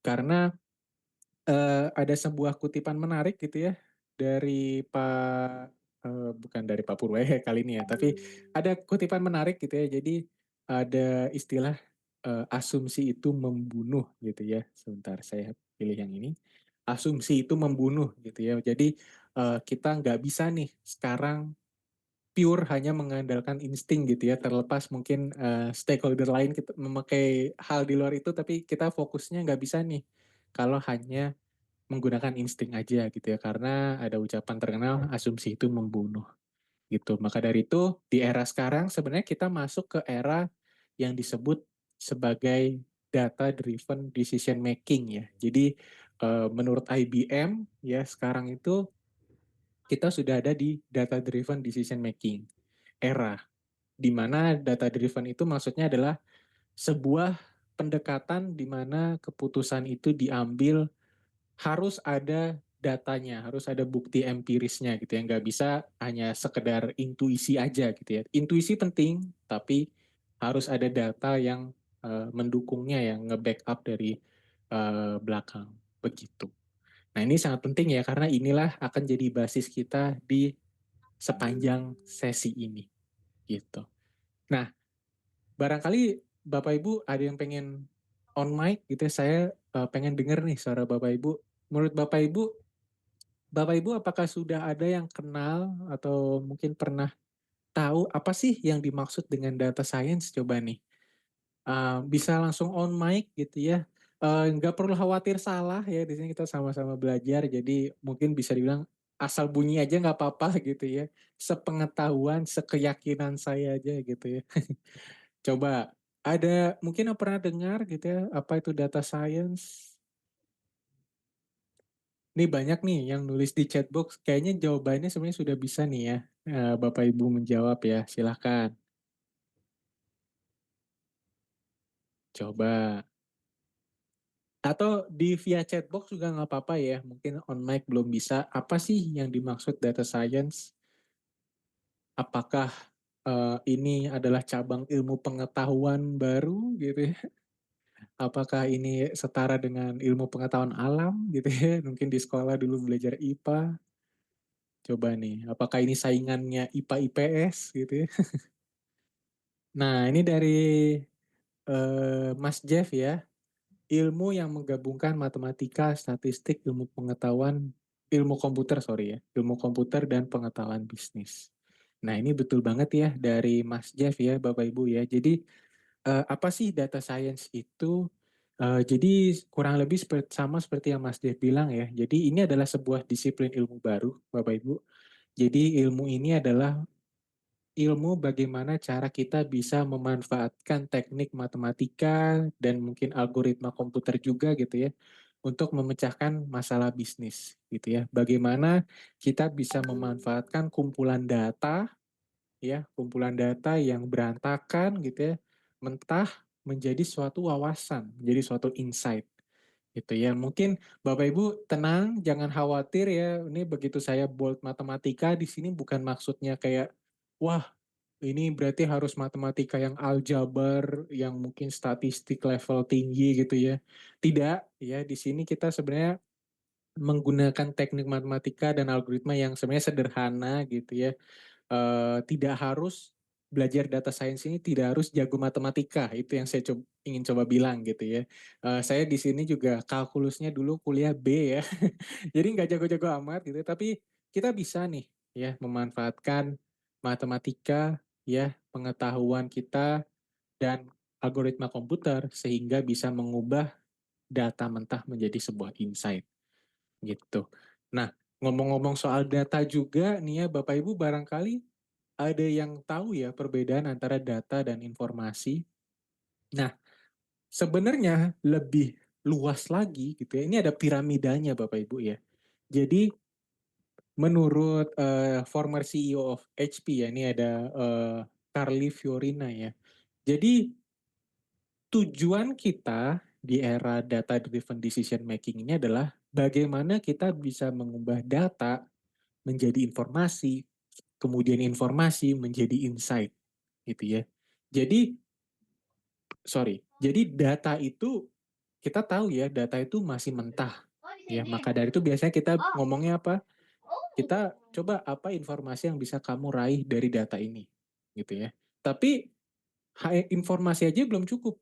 Karena ada sebuah kutipan menarik gitu ya dari bukan dari Pak Purwo ya kali ini ya, tapi ada kutipan menarik gitu ya. Jadi ada istilah asumsi itu membunuh gitu ya. Sebentar saya pilih yang ini. Asumsi itu membunuh gitu ya. Jadi kita nggak bisa nih sekarang pure hanya mengandalkan insting gitu ya. Terlepas mungkin stakeholder lain kita memakai hal di luar itu, tapi kita fokusnya nggak bisa nih kalau hanya menggunakan insting aja gitu ya, karena ada ucapan terkenal asumsi itu membunuh gitu. Maka dari itu di era sekarang sebenarnya kita masuk ke era yang disebut sebagai data driven decision making ya. Jadi menurut IBM ya sekarang itu kita sudah ada di data driven decision making era, di mana data driven itu maksudnya adalah sebuah pendekatan di mana keputusan itu diambil harus ada datanya, harus ada bukti empirisnya gitu ya. Nggak bisa hanya sekedar intuisi aja gitu ya. Intuisi penting, tapi harus ada data yang mendukungnya, yang nge-backup dari belakang. Begitu. Nah ini sangat penting ya, karena inilah akan jadi basis kita di sepanjang sesi ini. Gitu. Nah, barangkali Bapak Ibu ada yang pengen on mic gitu ya. Saya pengen denger nih suara Bapak Ibu. Menurut Bapak Ibu apakah sudah ada yang kenal atau mungkin pernah tahu apa sih yang dimaksud dengan data science? Coba nih, bisa langsung on mic gitu ya. Nggak perlu khawatir salah ya, di sini kita sama-sama belajar, jadi mungkin bisa dibilang asal bunyi aja nggak apa-apa gitu ya. Sepengetahuan, sekeyakinan saya aja gitu ya. Coba, ada mungkin yang pernah dengar gitu ya, apa itu data science? Nih banyak nih yang nulis di chatbox. Kayaknya jawabannya sebenarnya sudah bisa nih ya. Bapak Ibu menjawab ya. Silahkan. Coba. Atau di via chatbox juga nggak apa-apa ya. Mungkin on mic belum bisa. Apa sih yang dimaksud data science? Apakah ini adalah cabang ilmu pengetahuan baru gitu ya? Apakah ini setara dengan ilmu pengetahuan alam gitu ya? Mungkin di sekolah dulu belajar IPA. Coba nih, apakah ini saingannya IPA IPS gitu ya? Nah, ini dari Mas Jeff ya, ilmu yang menggabungkan matematika, statistik, ilmu pengetahuan, ilmu komputer, sorry ya, ilmu komputer dan pengetahuan bisnis. Nah, ini betul banget ya dari Mas Jeff ya, Bapak Ibu ya. Jadi, apa sih data science itu? Jadi kurang lebih sama seperti yang Mas Jeff bilang ya. Jadi ini adalah sebuah disiplin ilmu baru, Bapak Ibu. Jadi ilmu ini adalah ilmu bagaimana cara kita bisa memanfaatkan teknik matematika dan mungkin algoritma komputer juga gitu ya untuk memecahkan masalah bisnis gitu ya. Bagaimana kita bisa memanfaatkan kumpulan data ya, kumpulan data yang berantakan gitu ya, mentah menjadi suatu wawasan, menjadi suatu insight gitu ya. Mungkin Bapak Ibu tenang, jangan khawatir ya. Ini begitu saya bold matematika di sini bukan maksudnya kayak wah ini berarti harus matematika yang aljabar, yang mungkin statistik level tinggi gitu ya. Tidak, ya di sini kita sebenarnya menggunakan teknik matematika dan algoritma yang sebenarnya sederhana gitu ya. Tidak harus belajar data science ini tidak harus jago matematika, itu yang saya ingin coba bilang gitu ya. Saya di sini juga kalkulusnya dulu kuliah B ya, jadi nggak jago-jago amat gitu, tapi kita bisa nih ya memanfaatkan matematika ya, pengetahuan kita dan algoritma komputer sehingga bisa mengubah data mentah menjadi sebuah insight gitu. Nah, ngomong-ngomong soal data juga nih ya Bapak Ibu, barangkali ada yang tahu ya perbedaan antara data dan informasi. Nah, sebenarnya lebih luas lagi gitu ya. Ini ada piramidanya Bapak Ibu ya. Jadi menurut former CEO of HP ya, ini ada Carly Fiorina ya. Jadi tujuan kita di era data driven decision making ini adalah bagaimana kita bisa mengubah data menjadi informasi, kemudian informasi menjadi insight gitu ya. Jadi, sorry, jadi data itu kita tahu ya data itu masih mentah, ya. Maka dari itu biasanya kita ngomongnya apa? Kita coba apa informasi yang bisa kamu raih dari data ini, gitu ya. Tapi informasi aja belum cukup,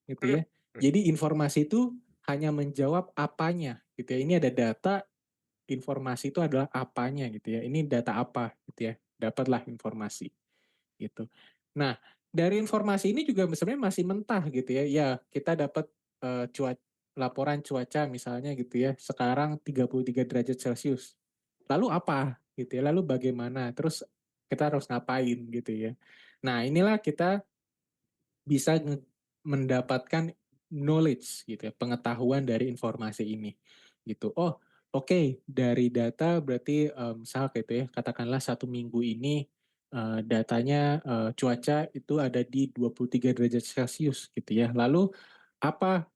gitu ya. Jadi informasi itu hanya menjawab apanya, gitu ya. Ini ada data, informasi itu adalah apanya, gitu ya. Ini data apa, gitu ya. Dapatlah informasi, gitu. Nah, dari informasi ini juga sebenarnya masih mentah, gitu ya. Ya, kita dapat laporan cuaca misalnya gitu ya. Sekarang 33 derajat Celcius. Lalu apa, gitu ya. Lalu bagaimana? Terus kita harus ngapain, gitu ya. Nah, inilah kita bisa mendapatkan knowledge gitu ya, pengetahuan dari informasi ini gitu. Oh, oke, dari data berarti, misal gitu ya, katakanlah 1 minggu ini, datanya, cuaca itu ada di 23 derajat Celcius gitu ya. Lalu apa,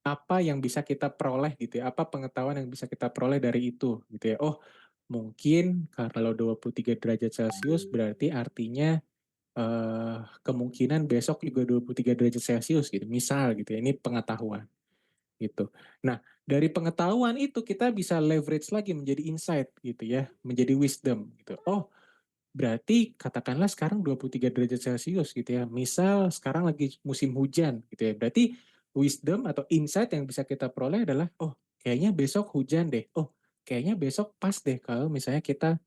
apa yang bisa kita peroleh gitu ya, apa pengetahuan yang bisa kita peroleh dari itu gitu ya. Oh, mungkin kalau 23 derajat Celcius berarti artinya kemungkinan besok juga 23 derajat Celcius gitu, misal gitu ya, ini pengetahuan gitu. Nah, dari pengetahuan itu kita bisa leverage lagi menjadi insight gitu ya, menjadi wisdom gitu. Oh, berarti katakanlah sekarang 23 derajat Celcius gitu ya, misal sekarang lagi musim hujan gitu ya, berarti wisdom atau insight yang bisa kita peroleh adalah, oh kayaknya besok hujan deh, oh kayaknya besok pas deh kalau misalnya kita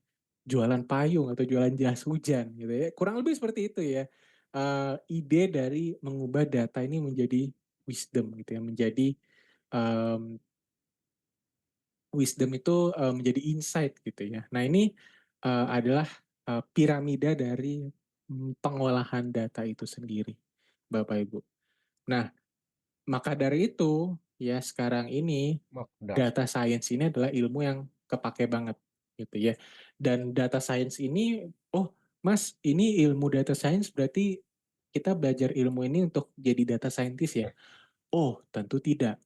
jualan payung atau jualan jas hujan gitu ya, kurang lebih seperti itu ya. Ide dari mengubah data ini menjadi wisdom gitu ya, menjadi, mmm, wisdom itu, menjadi insight gitu ya. Nah ini, adalah, piramida dari, pengolahan data itu sendiri, Bapak Ibu. Nah, maka dari itu, ya sekarang ini Wah, udah. data science ini adalah ilmu yang kepake banget gitu ya. Dan data science ini, oh Mas, ini ilmu data science berarti kita belajar ilmu ini untuk jadi data scientist ya? Oh, tentu tidak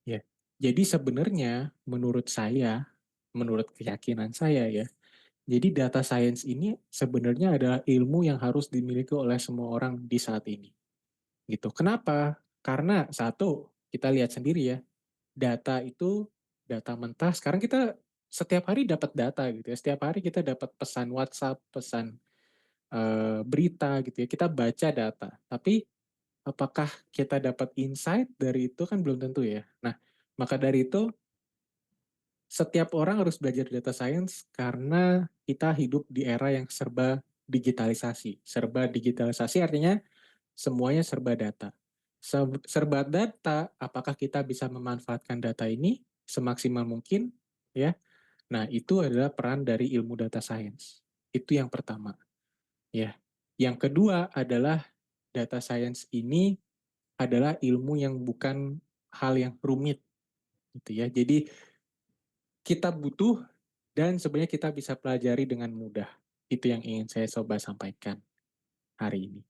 ya. Jadi sebenarnya menurut saya, menurut keyakinan saya ya, jadi data science ini sebenarnya adalah ilmu yang harus dimiliki oleh semua orang di saat ini gitu. Kenapa? Karena satu, kita lihat sendiri ya, data itu data mentah. Sekarang kita setiap hari dapat data gitu ya. Setiap hari kita dapat pesan WhatsApp, pesan berita gitu ya. Kita baca data. Tapi apakah kita dapat insight dari itu kan belum tentu ya. Nah, maka dari itu setiap orang harus belajar data science karena kita hidup di era yang serba digitalisasi. Serba digitalisasi artinya semuanya serba data. Serba data, apakah kita bisa memanfaatkan data ini semaksimal mungkin? Ya, nah itu adalah peran dari ilmu data science. Itu yang pertama. Ya, yang kedua adalah data science ini adalah ilmu yang bukan hal yang rumit, gitu ya. Jadi kita butuh dan sebenarnya kita bisa pelajari dengan mudah. Itu yang ingin saya coba sampaikan hari ini.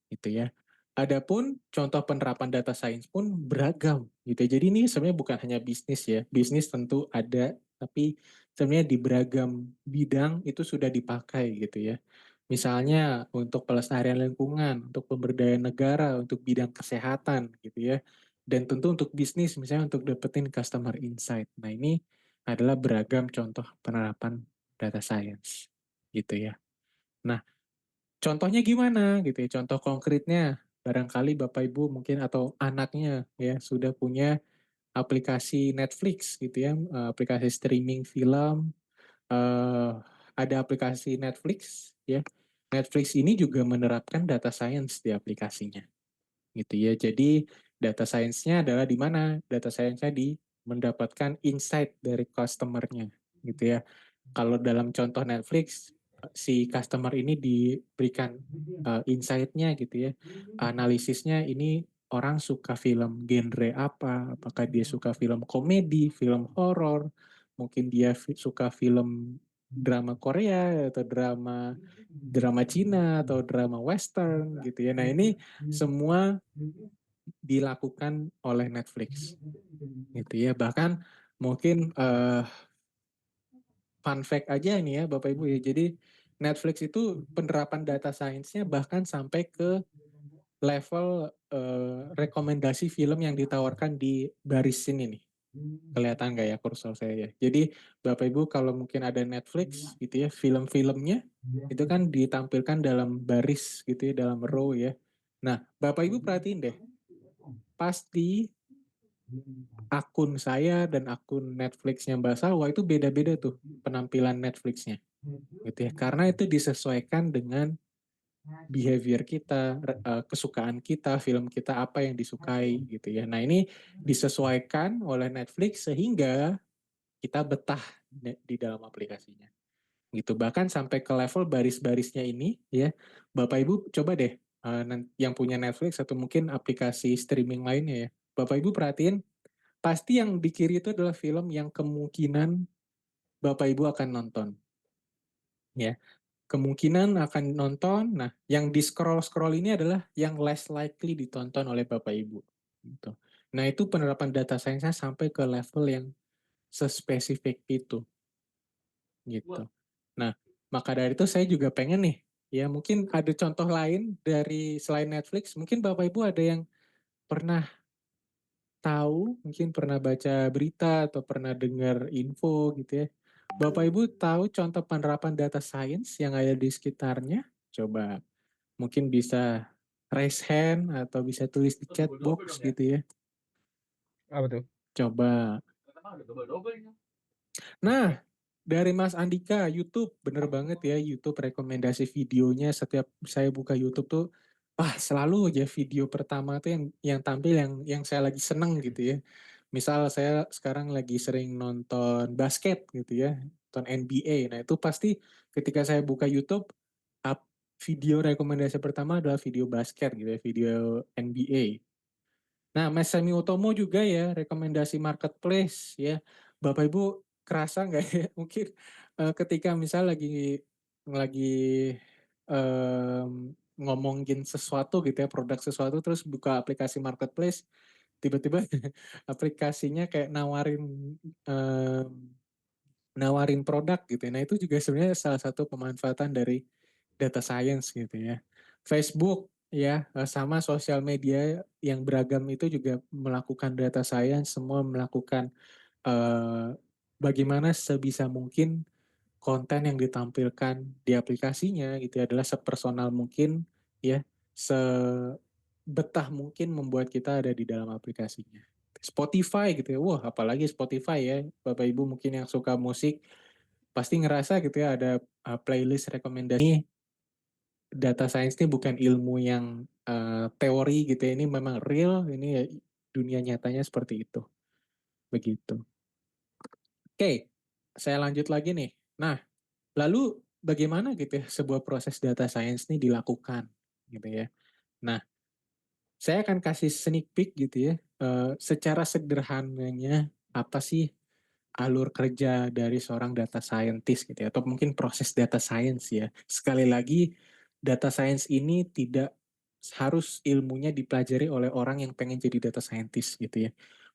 Gitu ya. Adapun contoh penerapan data science pun beragam gitu ya. Jadi ini sebenarnya bukan hanya bisnis ya. Bisnis tentu ada, tapi sebenarnya di beragam bidang itu sudah dipakai gitu ya. Misalnya untuk pelestarian lingkungan, untuk pemberdayaan negara, untuk bidang kesehatan gitu ya. Dan tentu untuk bisnis misalnya untuk dapetin customer insight. Nah, ini adalah beragam contoh penerapan data science gitu ya. Nah, contohnya gimana gitu ya, contoh konkretnya, barangkali Bapak Ibu mungkin atau anaknya ya sudah punya aplikasi Netflix gitu ya, aplikasi streaming film, ada aplikasi Netflix ya. Netflix ini juga menerapkan data science di aplikasinya gitu ya. Jadi data science-nya adalah di mana? Data science-nya di mendapatkan insight dari customer-nya gitu ya. Kalau dalam contoh Netflix, si customer ini diberikan, insight-nya gitu ya, analisisnya ini orang suka film genre apa, apakah dia suka film komedi, film horor, mungkin dia suka film drama Korea atau drama drama Cina atau drama western gitu ya. Nah ini semua dilakukan oleh Netflix gitu ya. Bahkan mungkin, fun fact aja ini ya Bapak Ibu ya. Jadi Netflix itu penerapan data science-nya bahkan sampai ke level, rekomendasi film yang ditawarkan di baris sini nih. Kelihatan nggak ya kursor saya ya? Jadi Bapak Ibu kalau mungkin ada Netflix gitu ya, film-filmnya itu kan ditampilkan dalam baris gitu ya, dalam row ya. Nah, Bapak Ibu perhatiin deh, pasti akun saya dan akun Netflix-nya Mbak Salwa itu beda-beda tuh penampilan Netflix-nya gitu ya. Karena itu disesuaikan dengan behavior kita, kesukaan kita, film kita apa yang disukai gitu ya. Nah, ini disesuaikan oleh Netflix sehingga kita betah di dalam aplikasinya gitu. Bahkan sampai ke level baris-barisnya ini ya, Bapak Ibu coba deh yang punya Netflix atau mungkin aplikasi streaming lainnya ya, Bapak Ibu perhatiin pasti yang di kiri itu adalah film yang kemungkinan Bapak Ibu akan nonton ya, kemungkinan akan nonton. Nah, yang di scroll-scroll ini adalah yang less likely ditonton oleh Bapak Ibu gitu. Nah, itu penerapan data science-nya sampai ke level yang sespesifik itu gitu. Nah, maka dari itu saya juga pengen nih, ya mungkin ada contoh lain dari selain Netflix, mungkin Bapak Ibu ada yang pernah tahu, mungkin pernah baca berita atau pernah dengar info gitu ya. Bapak Ibu tahu contoh penerapan data science yang ada di sekitarnya? Coba mungkin bisa raise hand atau bisa tulis di chat box gitu ya. Apa tuh? Coba. Nah, dari Mas Andika, YouTube, bener banget ya, YouTube rekomendasi videonya setiap saya buka YouTube tuh, selalu aja video pertama tuh yang tampil yang saya lagi seneng gitu ya. Misal saya sekarang lagi sering nonton basket gitu ya, nonton NBA. Nah itu pasti ketika saya buka YouTube, up video rekomendasi pertama adalah video basket gitu ya, video NBA. Nah, Mas Semi Utomo juga ya, rekomendasi marketplace ya. Bapak Ibu kerasa nggak ya? Mungkin ketika misal lagi ngomongin sesuatu gitu ya, produk sesuatu terus buka aplikasi marketplace, tiba-tiba aplikasinya kayak em, nawarin produk gitu ya. Nah, itu juga sebenarnya salah satu pemanfaatan dari data science gitu ya. Facebook ya, sama sosial media yang beragam itu juga melakukan data science, semua melakukan eh, bagaimana sebisa mungkin konten yang ditampilkan di aplikasinya gitu ya, adalah sepersonal mungkin ya, sebetah mungkin membuat kita ada di dalam aplikasinya. Spotify gitu ya, wah apalagi Spotify ya, Bapak Ibu mungkin yang suka musik pasti ngerasa gitu ya ada playlist rekomendasi. Data science ini bukan ilmu yang teori gitu ya, ini memang real, ini ya, dunia nyatanya seperti itu. Begitu. Oke, saya lanjut lagi nih. Nah, lalu bagaimana gitu ya sebuah proses data science ini dilakukan gitu ya. Nah, saya akan kasih sneak peek gitu ya, secara sederhananya apa sih alur kerja dari seorang data scientist gitu ya, atau mungkin proses data science ya. Sekali lagi, data science ini tidak harus ilmunya dipelajari oleh orang yang pengen jadi data scientist gitu ya.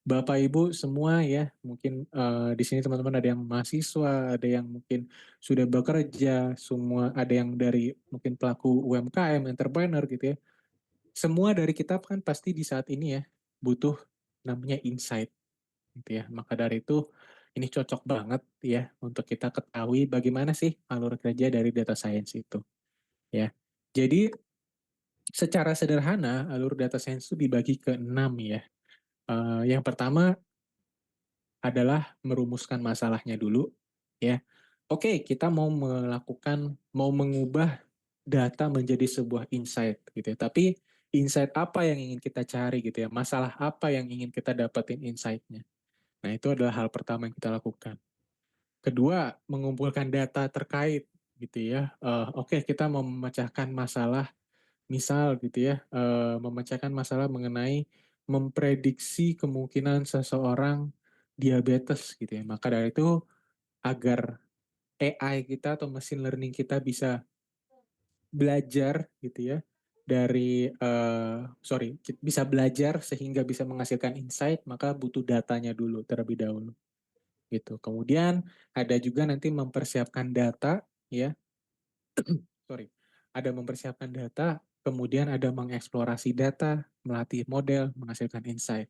Bapak Ibu semua ya, mungkin di sini teman-teman ada yang mahasiswa, ada yang mungkin sudah bekerja, semua ada yang dari mungkin pelaku UMKM, entrepreneur gitu ya. Semua dari kita kan pasti di saat ini ya butuh namanya insight gitu ya. Maka dari itu ini cocok banget ya untuk kita ketahui bagaimana sih alur kerja dari data science itu ya. Jadi secara sederhana alur data science itu dibagi ke 6 ya. Yang pertama adalah merumuskan masalahnya dulu ya. Oke, kita mau mengubah data menjadi sebuah insight gitu ya. Tapi insight apa yang ingin kita cari gitu ya? Masalah apa yang ingin kita dapetin insight-nya? Nah, itu adalah hal pertama yang kita lakukan. Kedua, mengumpulkan data terkait gitu ya. Oke, kita mau memecahkan masalah, misal gitu ya, memecahkan masalah mengenai memprediksi kemungkinan seseorang diabetes gitu ya. Maka dari itu agar AI kita atau machine learning kita bisa belajar gitu ya dari bisa belajar sehingga bisa menghasilkan insight, maka butuh datanya dulu terlebih dahulu gitu. Kemudian ada juga nanti mempersiapkan data ya, sorry, ada mempersiapkan data, kemudian ada mengeksplorasi data, melatih model, menghasilkan insight.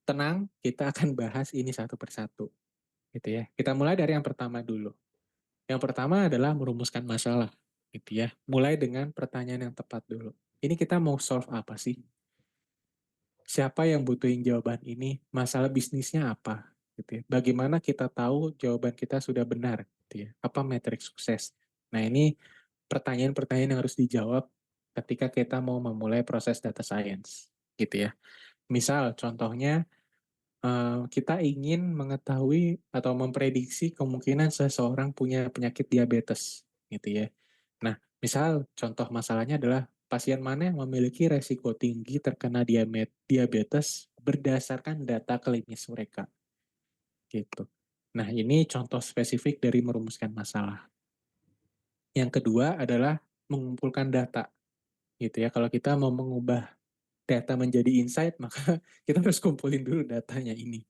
Tenang, kita akan bahas ini satu persatu, gitu ya. Kita mulai dari yang pertama dulu. Yang pertama adalah merumuskan masalah, gitu ya. Mulai dengan pertanyaan yang tepat dulu. Ini kita mau solve apa sih? Siapa yang butuhin jawaban ini? Masalah bisnisnya apa? Gitu ya. Bagaimana kita tahu jawaban kita sudah benar? Gitu ya. Apa metrik sukses? Nah, ini pertanyaan-pertanyaan yang harus dijawab ketika kita mau memulai proses data science, gitu ya. Misal, contohnya kita ingin mengetahui atau memprediksi kemungkinan seseorang punya penyakit diabetes, gitu ya. Nah, misal contoh masalahnya adalah pasien mana yang memiliki resiko tinggi terkena diabetes berdasarkan data klinis mereka, gitu. Nah, ini contoh spesifik dari merumuskan masalah. Yang kedua adalah mengumpulkan data, gitu ya. Kalau kita mau mengubah data menjadi insight, maka kita harus kumpulin dulu datanya ini,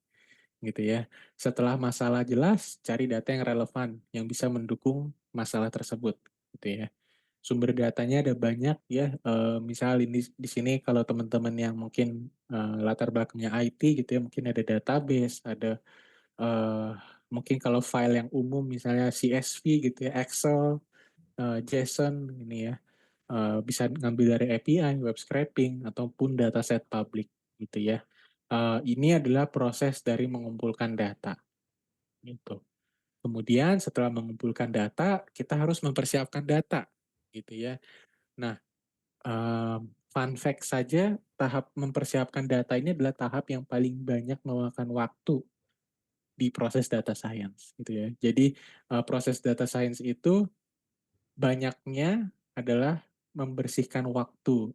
gitu ya. Setelah masalah jelas, cari data yang relevan yang bisa mendukung masalah tersebut, gitu ya. Sumber datanya ada banyak ya. Misal ini di sini kalau teman-teman yang mungkin latar belakangnya IT gitu ya, mungkin ada database, ada eh, mungkin kalau file yang umum misalnya CSV gitu ya, Excel, JSON ini ya. Bisa ngambil dari API, web scraping, ataupun dataset publik gitu ya. Ini adalah proses dari mengumpulkan data gitu. Kemudian setelah mengumpulkan data, kita harus mempersiapkan data gitu ya. Nah, fun fact saja, tahap mempersiapkan data ini adalah tahap yang paling banyak memakan waktu di proses data science gitu ya. Jadi proses data science itu banyaknya adalah membersihkan waktu.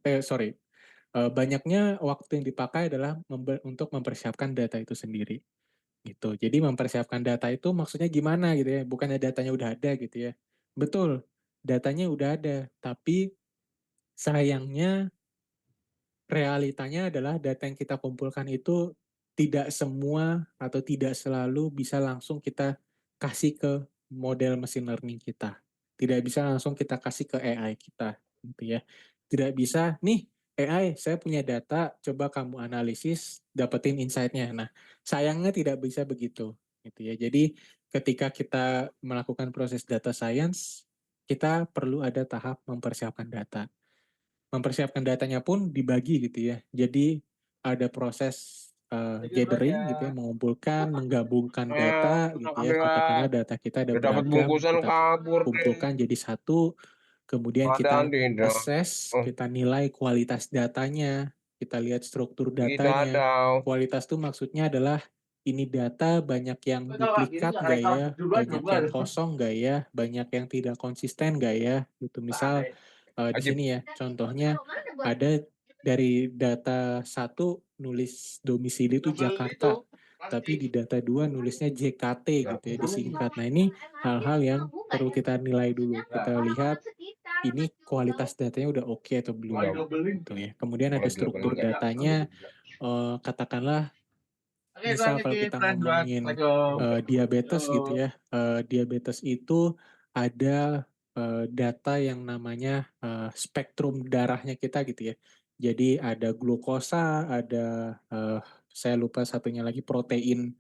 Banyaknya waktu yang dipakai adalah untuk mempersiapkan data itu sendiri. Gitu. Jadi mempersiapkan data itu maksudnya gimana gitu ya? Bukannya datanya udah ada gitu ya. Betul, datanya udah ada, tapi sayangnya realitanya adalah data yang kita kumpulkan itu tidak semua atau tidak selalu bisa langsung kita kasih ke model machine learning kita. Tidak bisa langsung kita kasih ke AI kita, gitu ya. Tidak bisa, nih AI, saya punya data, coba kamu analisis, dapetin insight-nya. Nah, sayangnya tidak bisa begitu, gitu ya. Jadi, ketika kita melakukan proses data science, kita perlu ada tahap mempersiapkan data. Mempersiapkan datanya pun dibagi gitu ya. Jadi ada proses gathering gitu ya, mengumpulkan, menggabungkan data gitu ya. Alhamdulillah. Katakanlah data kita ada Udah dapat beragam, bungkusan kita kabur deh. kumpulkan jadi satu, kemudian Ada kita tidak? assess, Oh, kita nilai kualitas datanya, kita lihat struktur tidak datanya. ada. Kualitas itu maksudnya adalah ini data banyak yang duplikat nggak ya, banyak yang kosong nggak ya, banyak yang tidak konsisten nggak ya, gitu. Misal di Ajib. sini ya, contohnya ada dari data satu nulis domisili itu Jakarta, tapi di data 2 nulisnya JKT gitu ya, disingkat. Nah, ini hal-hal yang perlu kita nilai dulu. Kita lihat ini kualitas datanya udah oke atau belum gitu ya. Kemudian ada Mulai struktur delapan. datanya, katakanlah misal kalau kita ngomongin diabetes gitu ya, diabetes itu ada data yang namanya spektrum darahnya kita gitu ya. Jadi ada glukosa, ada saya lupa satunya lagi protein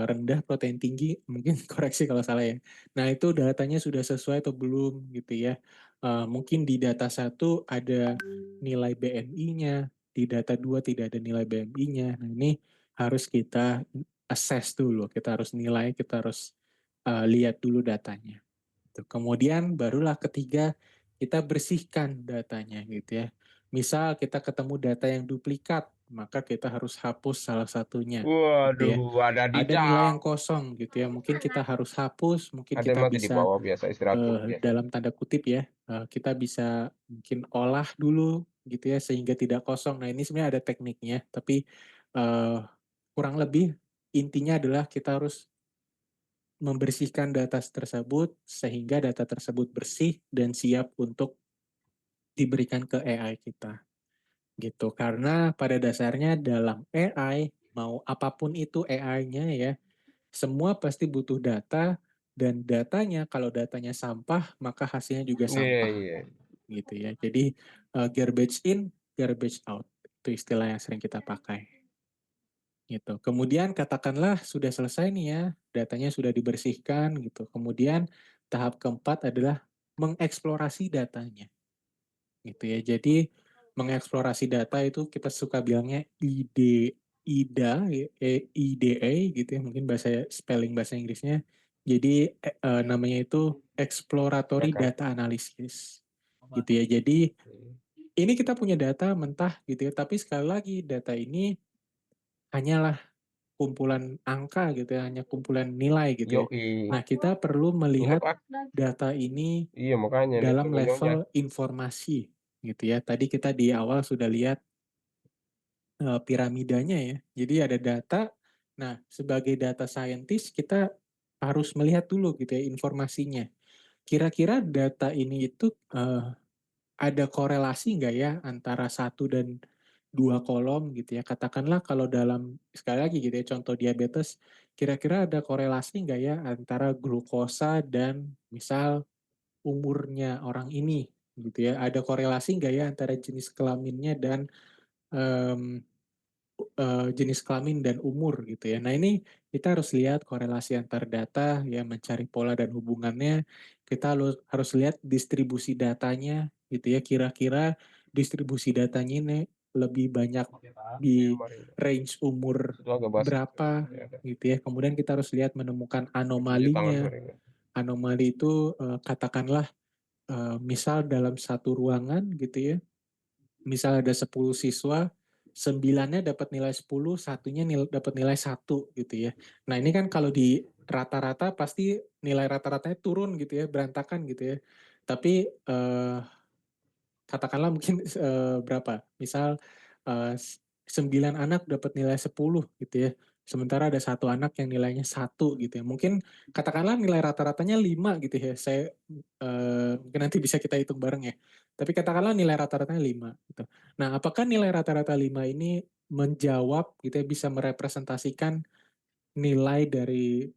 rendah, protein tinggi, mungkin koreksi kalau salah ya. Nah itu datanya sudah sesuai atau belum gitu ya. Mungkin di data satu ada nilai BMI-nya, di data 2 tidak ada nilai BMI-nya. Nah ini harus kita assess dulu, kita harus nilai, kita harus lihat dulu datanya. Kemudian barulah ketiga kita bersihkan datanya gitu ya. Misal kita ketemu data yang duplikat, maka kita harus hapus salah satunya gitu ya. Waduh, ada di Ada nilai yang jam. kosong gitu ya, mungkin kita harus hapus, mungkin Ada kita mati di bisa bawah biasa istirahat dulu biasa. dalam tanda kutip ya, kita bisa mungkin olah dulu gitu ya sehingga tidak kosong. Nah ini sebenarnya ada tekniknya, tapi uh, kurang lebih intinya adalah kita harus membersihkan data tersebut sehingga data tersebut bersih dan siap untuk diberikan ke AI kita gitu. Karena pada dasarnya dalam AI mau apapun itu AI-nya ya, semua pasti butuh data dan datanya kalau datanya sampah maka hasilnya juga Iya, sampah iya. gitu ya. Jadi garbage in, garbage out. Itu istilah yang sering kita pakai. Gitu. Kemudian katakanlah sudah selesai nih ya, datanya sudah dibersihkan gitu. Kemudian tahap keempat adalah mengeksplorasi datanya. Gitu ya. Jadi mengeksplorasi data itu kita suka bilangnya IDA, IDA gitu ya, mungkin bahasa spelling bahasa Inggrisnya. Jadi namanya itu Ya exploratory kan? data analysis. Gitu ya. Jadi ini kita punya data mentah gitu ya, tapi sekali lagi data ini hanyalah kumpulan angka gitu ya, hanya kumpulan nilai gitu ya. Yoi. Nah, kita perlu Ingat, melihat Pak? data ini Iya, makanya dalam nilai-nilainya. level informasi gitu ya. Tadi kita di awal sudah lihat piramidanya ya. Jadi ada data. Nah, sebagai data scientist kita harus melihat dulu gitu ya informasinya. Kira-kira data ini itu ada korelasi nggak ya antara satu dan dua kolom gitu ya. Katakanlah kalau dalam sekali lagi gitu ya contoh diabetes, kira-kira ada korelasi nggak ya antara glukosa dan misal umurnya orang ini gitu ya. Ada korelasi nggak ya antara jenis kelaminnya dan em, jenis kelamin dan umur gitu ya. Nah ini kita harus lihat korelasi antar data ya, mencari pola dan hubungannya. Kita harus lihat distribusi datanya gitu ya. Kira-kira distribusi datanya ini lebih banyak Iya, di mari. range umur Itu agak basi itu. berapa Ya, ada. gitu ya. Kemudian kita harus lihat menemukan Cuci tangan, anomalinya. mari. Anomali itu katakanlah misal dalam satu ruangan gitu ya, misal ada 10 siswa, 9-nya dapat nilai 10, satunya dapat nilai 1 gitu ya. Nah, ini kan kalau di rata-rata pasti nilai rata-ratanya turun gitu ya, berantakan gitu ya. Tapi katakanlah mungkin berapa? Misal 9 anak dapat nilai 10 gitu ya. Sementara ada satu anak yang nilainya 1 gitu ya. Mungkin katakanlah nilai rata-ratanya 5 gitu ya. Saya mungkin nanti bisa kita hitung bareng ya. Tapi katakanlah nilai rata-ratanya 5 gitu. Nah, apakah nilai rata-rata 5 ini menjawab gitu ya, bisa merepresentasikan nilai dari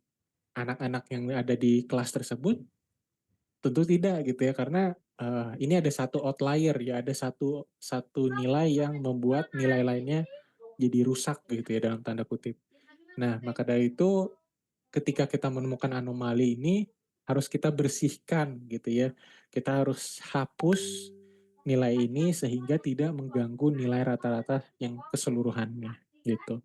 anak-anak yang ada di kelas tersebut? Tentu tidak gitu ya, karena ini ada satu outlier ya, ada satu satu nilai yang membuat nilai lainnya jadi rusak gitu ya dalam tanda kutip. Nah, maka dari itu ketika kita menemukan anomali ini harus kita bersihkan gitu ya. Kita harus hapus nilai ini sehingga tidak mengganggu nilai rata-rata yang keseluruhannya gitu.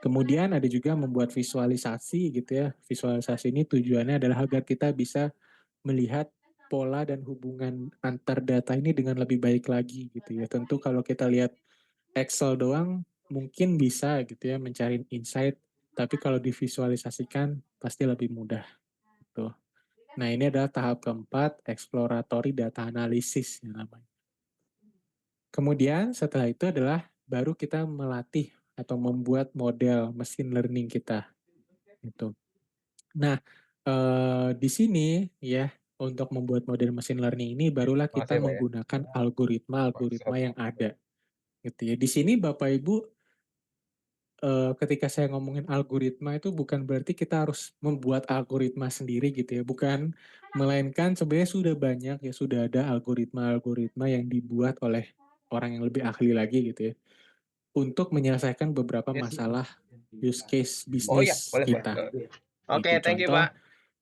Kemudian ada juga membuat visualisasi gitu ya. Visualisasi ini tujuannya adalah agar kita bisa melihat pola dan hubungan antar data ini dengan lebih baik lagi gitu ya. Tentu kalau kita lihat Excel doang mungkin bisa gitu ya mencari insight, tapi kalau divisualisasikan pasti lebih mudah gitu. Nah, ini adalah tahap keempat, exploratory data analysis yang namanya. Kemudian setelah itu adalah baru kita melatih atau membuat model machine learning kita gitu. Nah, di sini ya, untuk membuat model machine learning ini barulah kita Makasih ya, Pak, ya. menggunakan algoritma-algoritma Bangsat. yang ada, gitu ya. Di sini Bapak Ibu, ketika saya ngomongin algoritma itu bukan berarti kita harus membuat algoritma sendiri gitu ya, bukan. Melainkan sebenarnya sudah banyak ya, sudah ada algoritma-algoritma yang dibuat oleh orang yang lebih ahli lagi gitu ya, untuk menyelesaikan beberapa Iya sih. masalah use case Oh iya, bisnis boleh, boleh. kita, Oke, gitu. thank you, Contoh, Pak.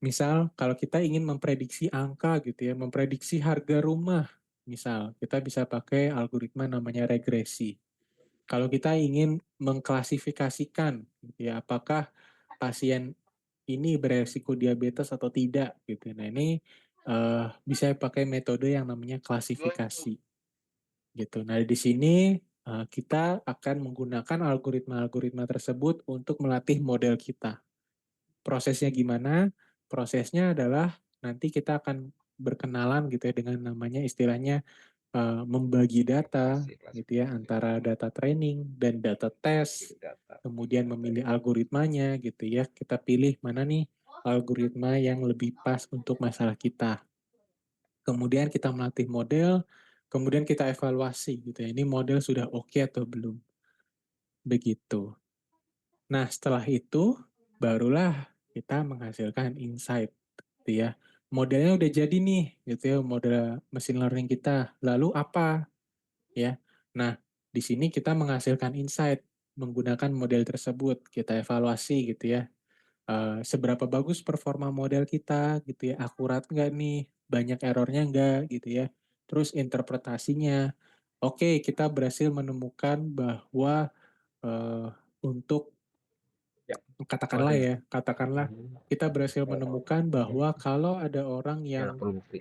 misal kalau kita ingin memprediksi angka gitu ya, memprediksi harga rumah, misal kita bisa pakai algoritma namanya regresi. Kalau kita ingin mengklasifikasikan gitu ya, apakah pasien ini beresiko diabetes atau tidak gitu. Nah, ini bisa pakai metode yang namanya klasifikasi gitu. Nah, di sini kita akan menggunakan algoritma-algoritma tersebut untuk melatih model kita. Prosesnya gimana? Prosesnya adalah nanti kita akan berkenalan gitu ya dengan namanya istilahnya membagi data Klasifikasi, gitu ya klasifikasi. antara data training dan data Big test, data, big kemudian data. memilih algoritmanya gitu ya. Kita pilih mana nih algoritma yang lebih pas untuk masalah kita. Kemudian kita melatih model, kemudian kita evaluasi gitu ya. Ini model sudah oke atau belum. Begitu. Nah, setelah itu barulah kita menghasilkan insight gitu ya. Modelnya udah jadi nih gitu ya, model machine learning kita. Lalu apa? ya. Nah, di sini kita menghasilkan insight menggunakan model tersebut, kita evaluasi gitu ya. Seberapa bagus performa model kita gitu ya, akurat nggak nih, banyak errornya nggak gitu ya. Terus interpretasinya, oke kita berhasil menemukan bahwa eh, untuk Ya, katakanlah waduh. ya, katakanlah kita berhasil menemukan bahwa kalau ada orang Nyala yang perlu bukti.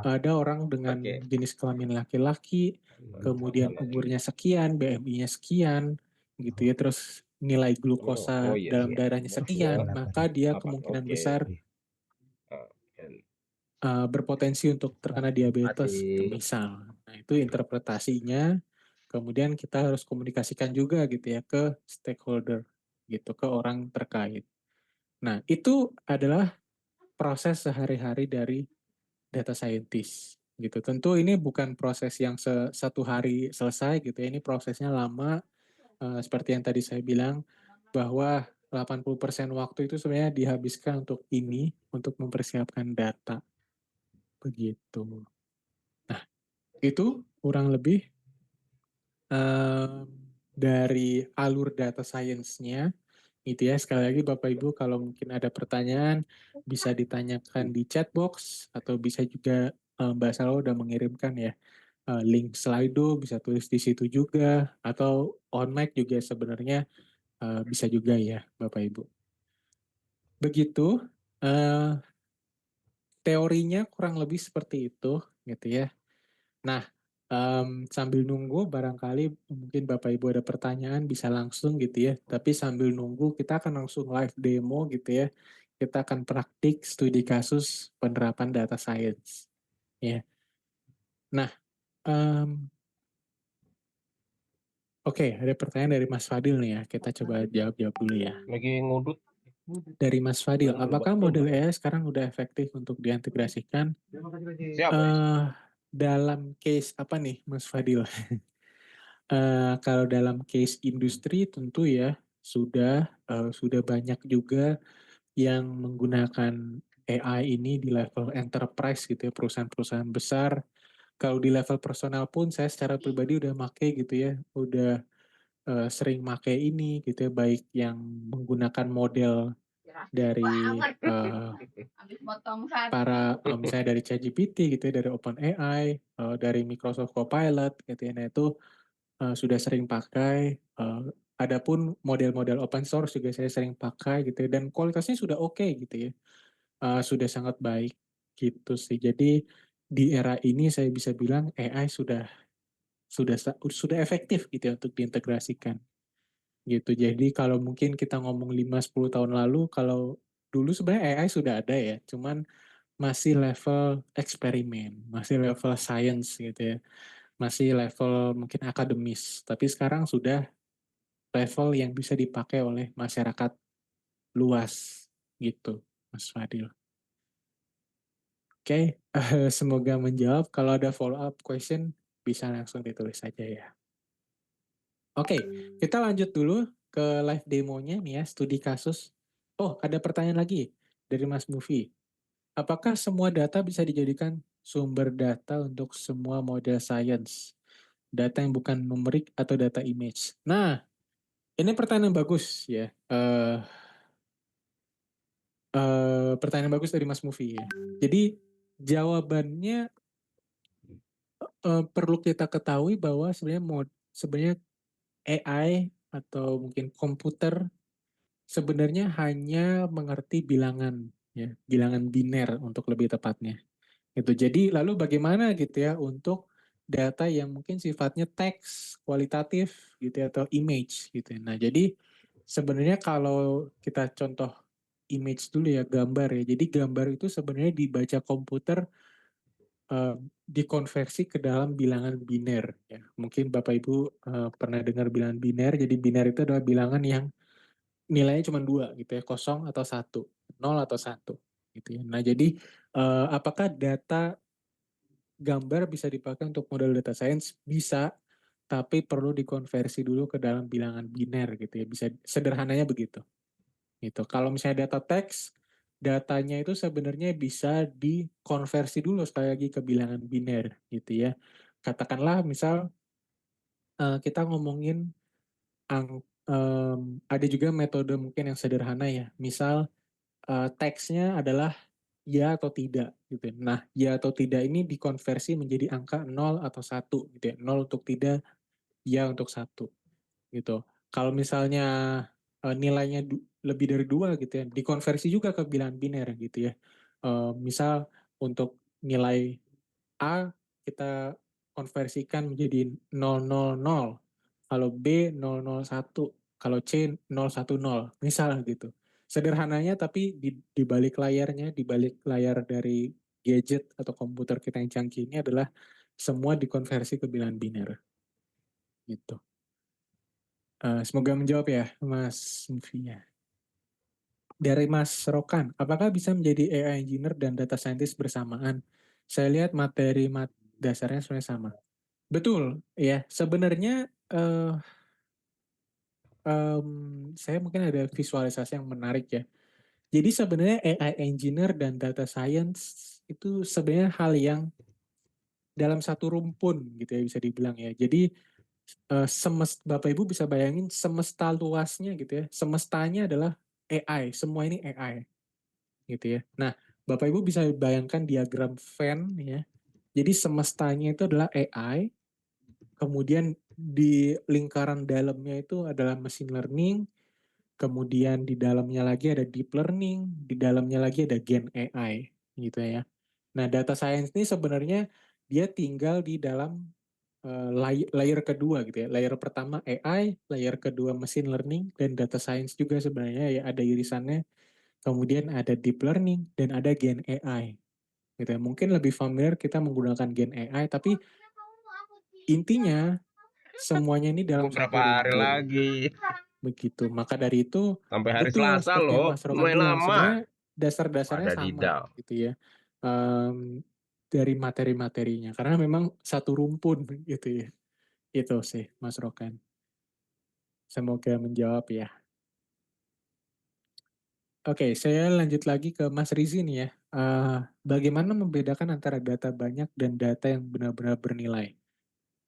ada orang dengan Oke. jenis kelamin laki-laki, kemudian umurnya sekian, BMI-nya sekian, gitu ya, terus nilai Oh, oh glukosa iya dalam sih. darahnya Umur dua, sekian, maka dia delapan. kemungkinan Oke. besar Dan berpotensi untuk terkena diabetes, gitu, mati. misal. Nah, itu interpretasinya. Kemudian kita harus komunikasikan juga gitu ya ke stakeholder, gitu, ke orang terkait. Nah, itu adalah proses sehari-hari dari data scientist gitu. Tentu ini bukan proses yang satu hari selesai gitu ya. Ini prosesnya lama, seperti yang tadi saya bilang bahwa 80% waktu itu sebenarnya dihabiskan untuk ini, untuk mempersiapkan data begitu. Nah, itu kurang lebih em, dari alur data science-nya gitu ya. Sekali lagi Bapak Ibu kalau mungkin ada pertanyaan bisa ditanyakan di chat box atau bisa juga Mbak Salo udah mengirimkan ya link Slido bisa tulis di situ juga atau on mic juga sebenarnya bisa juga ya Bapak Ibu. Begitu teorinya kurang lebih seperti itu gitu ya. Nah, sambil nunggu barangkali mungkin Bapak Ibu ada pertanyaan bisa langsung gitu ya. Tapi sambil nunggu kita akan langsung live demo gitu ya. Kita akan praktik studi kasus penerapan data science. Ya. Nah, oke, ada pertanyaan dari Mas Fadil nih ya. Kita coba jawab-jawab dulu ya. Lagi ngudut. Dari Mas Fadil, Jangan apakah lupa. model AI sekarang udah efektif untuk diintegrasikan Siap. dalam case apa nih, Mas Fadil? Kalau dalam case industri tentu ya sudah banyak juga yang menggunakan AI ini di level enterprise gitu ya, perusahaan-perusahaan besar. Kalau di level personal pun saya secara pribadi udah make gitu ya, udah sering make ini gitu ya, baik yang menggunakan model dari para misalnya dari ChatGPT gitu ya, dari OpenAI, dari Microsoft Copilot gitu ya. Nah itu sudah sering pakai. Adapun model-model open source juga saya sering pakai gitu ya, dan kualitasnya sudah oke gitu ya, sudah sangat baik gitu sih. Jadi di era ini saya bisa bilang AI sudah efektif gitu ya untuk diintegrasikan gitu. Jadi kalau mungkin kita ngomong 5-10 tahun lalu, kalau dulu sebenarnya AI sudah ada ya, cuman masih level eksperimen, masih level science gitu ya, masih level mungkin akademis. Tapi sekarang sudah level yang bisa dipakai oleh masyarakat luas gitu, Mas Fadil. Oke, semoga menjawab. Kalau ada follow up question bisa langsung ditulis saja ya. Oke, kita lanjut dulu ke live demonya nih ya, studi kasus. Oh, ada pertanyaan lagi dari Mas Mufi. Apakah semua data bisa dijadikan sumber data untuk semua model science? Data yang bukan numerik atau data image? Nah, ini pertanyaan yang bagus ya. Pertanyaan bagus dari Mas Mufi ya. Jadi jawabannya perlu kita ketahui bahwa sebenarnya AI atau mungkin komputer sebenarnya hanya mengerti bilangan ya, bilangan biner untuk lebih tepatnya. Gitu. Jadi lalu bagaimana gitu ya untuk data yang mungkin sifatnya teks, kualitatif gitu ya, atau image gitu ya. Nah, jadi sebenarnya kalau kita contoh image dulu ya, gambar ya. Jadi gambar itu sebenarnya dibaca komputer eh, dikonversi ke dalam bilangan biner ya. Mungkin Bapak Ibu pernah dengar bilangan biner. Jadi biner itu adalah bilangan yang nilainya cuma dua gitu ya, kosong atau satu, nol atau satu gitu ya. Nah, jadi apakah data gambar bisa dipakai untuk model data science? Bisa, tapi perlu dikonversi dulu ke dalam bilangan biner gitu ya. Bisa sederhananya begitu. Gitu. Kalau misalnya data teks, datanya itu sebenarnya bisa dikonversi dulu sekali lagi ke bilangan biner gitu ya. Katakanlah misal kita ngomongin ada juga metode mungkin yang sederhana ya. Misal teksnya adalah ya atau tidak gitu ya. Nah, ya atau tidak ini dikonversi menjadi angka 0 atau 1 gitu ya. 0 untuk tidak, ya untuk 1 gitu. Kalau misalnya nilainya lebih dari 2 gitu ya, dikonversi juga ke bilangan biner gitu ya. Misal untuk nilai A kita konversikan menjadi 000, kalau B 001, kalau C 010, misal gitu. Sederhananya tapi di balik layarnya, di balik layar dari gadget atau komputer kita yang canggih ini adalah semua dikonversi ke bilangan biner gitu. Semoga menjawab ya Mas Mufia. Dari Mas Rokan, apakah bisa menjadi AI engineer dan data scientist bersamaan? Saya lihat materi dasarnya sebenarnya sama. Betul, ya. Sebenarnya saya mungkin ada visualisasi yang menarik ya. Jadi sebenarnya AI engineer dan data science itu sebenarnya hal yang dalam satu rumpun gitu ya bisa dibilang ya. Jadi Bapak Ibu bisa bayangin semesta luasnya gitu ya. Semestanya adalah AI, semua ini AI gitu ya. Nah, Bapak Ibu bisa bayangkan diagram Venn ya. Jadi semestanya itu adalah AI, kemudian di lingkaran dalamnya itu adalah machine learning, kemudian di dalamnya lagi ada deep learning, di dalamnya lagi ada gen AI gitu ya. Nah, data science ini sebenarnya dia tinggal di dalam layer kedua gitu ya. Layer pertama AI, layer kedua machine learning dan data science juga sebenarnya ya ada irisannya. Kemudian ada deep learning dan ada gen AI gitu ya. Mungkin lebih familiar kita menggunakan gen AI, tapi intinya semuanya ini Tunggu dalam berapa satu hari rumpun. lagi? Begitu. Maka dari itu, Sampai hari betul Selasa seperti yang loh, Mas Rokan lumayan bilang, lama. sebenarnya dasar-dasarnya sama Wadadidaw. gitu ya. Um, dari materi-materinya. Karena memang satu rumpun gitu ya. Itu sih Mas Rokan. Semoga menjawab ya. Oke, saya lanjut lagi ke Mas Rizi nih ya. Bagaimana membedakan antara data banyak dan data yang benar-benar bernilai?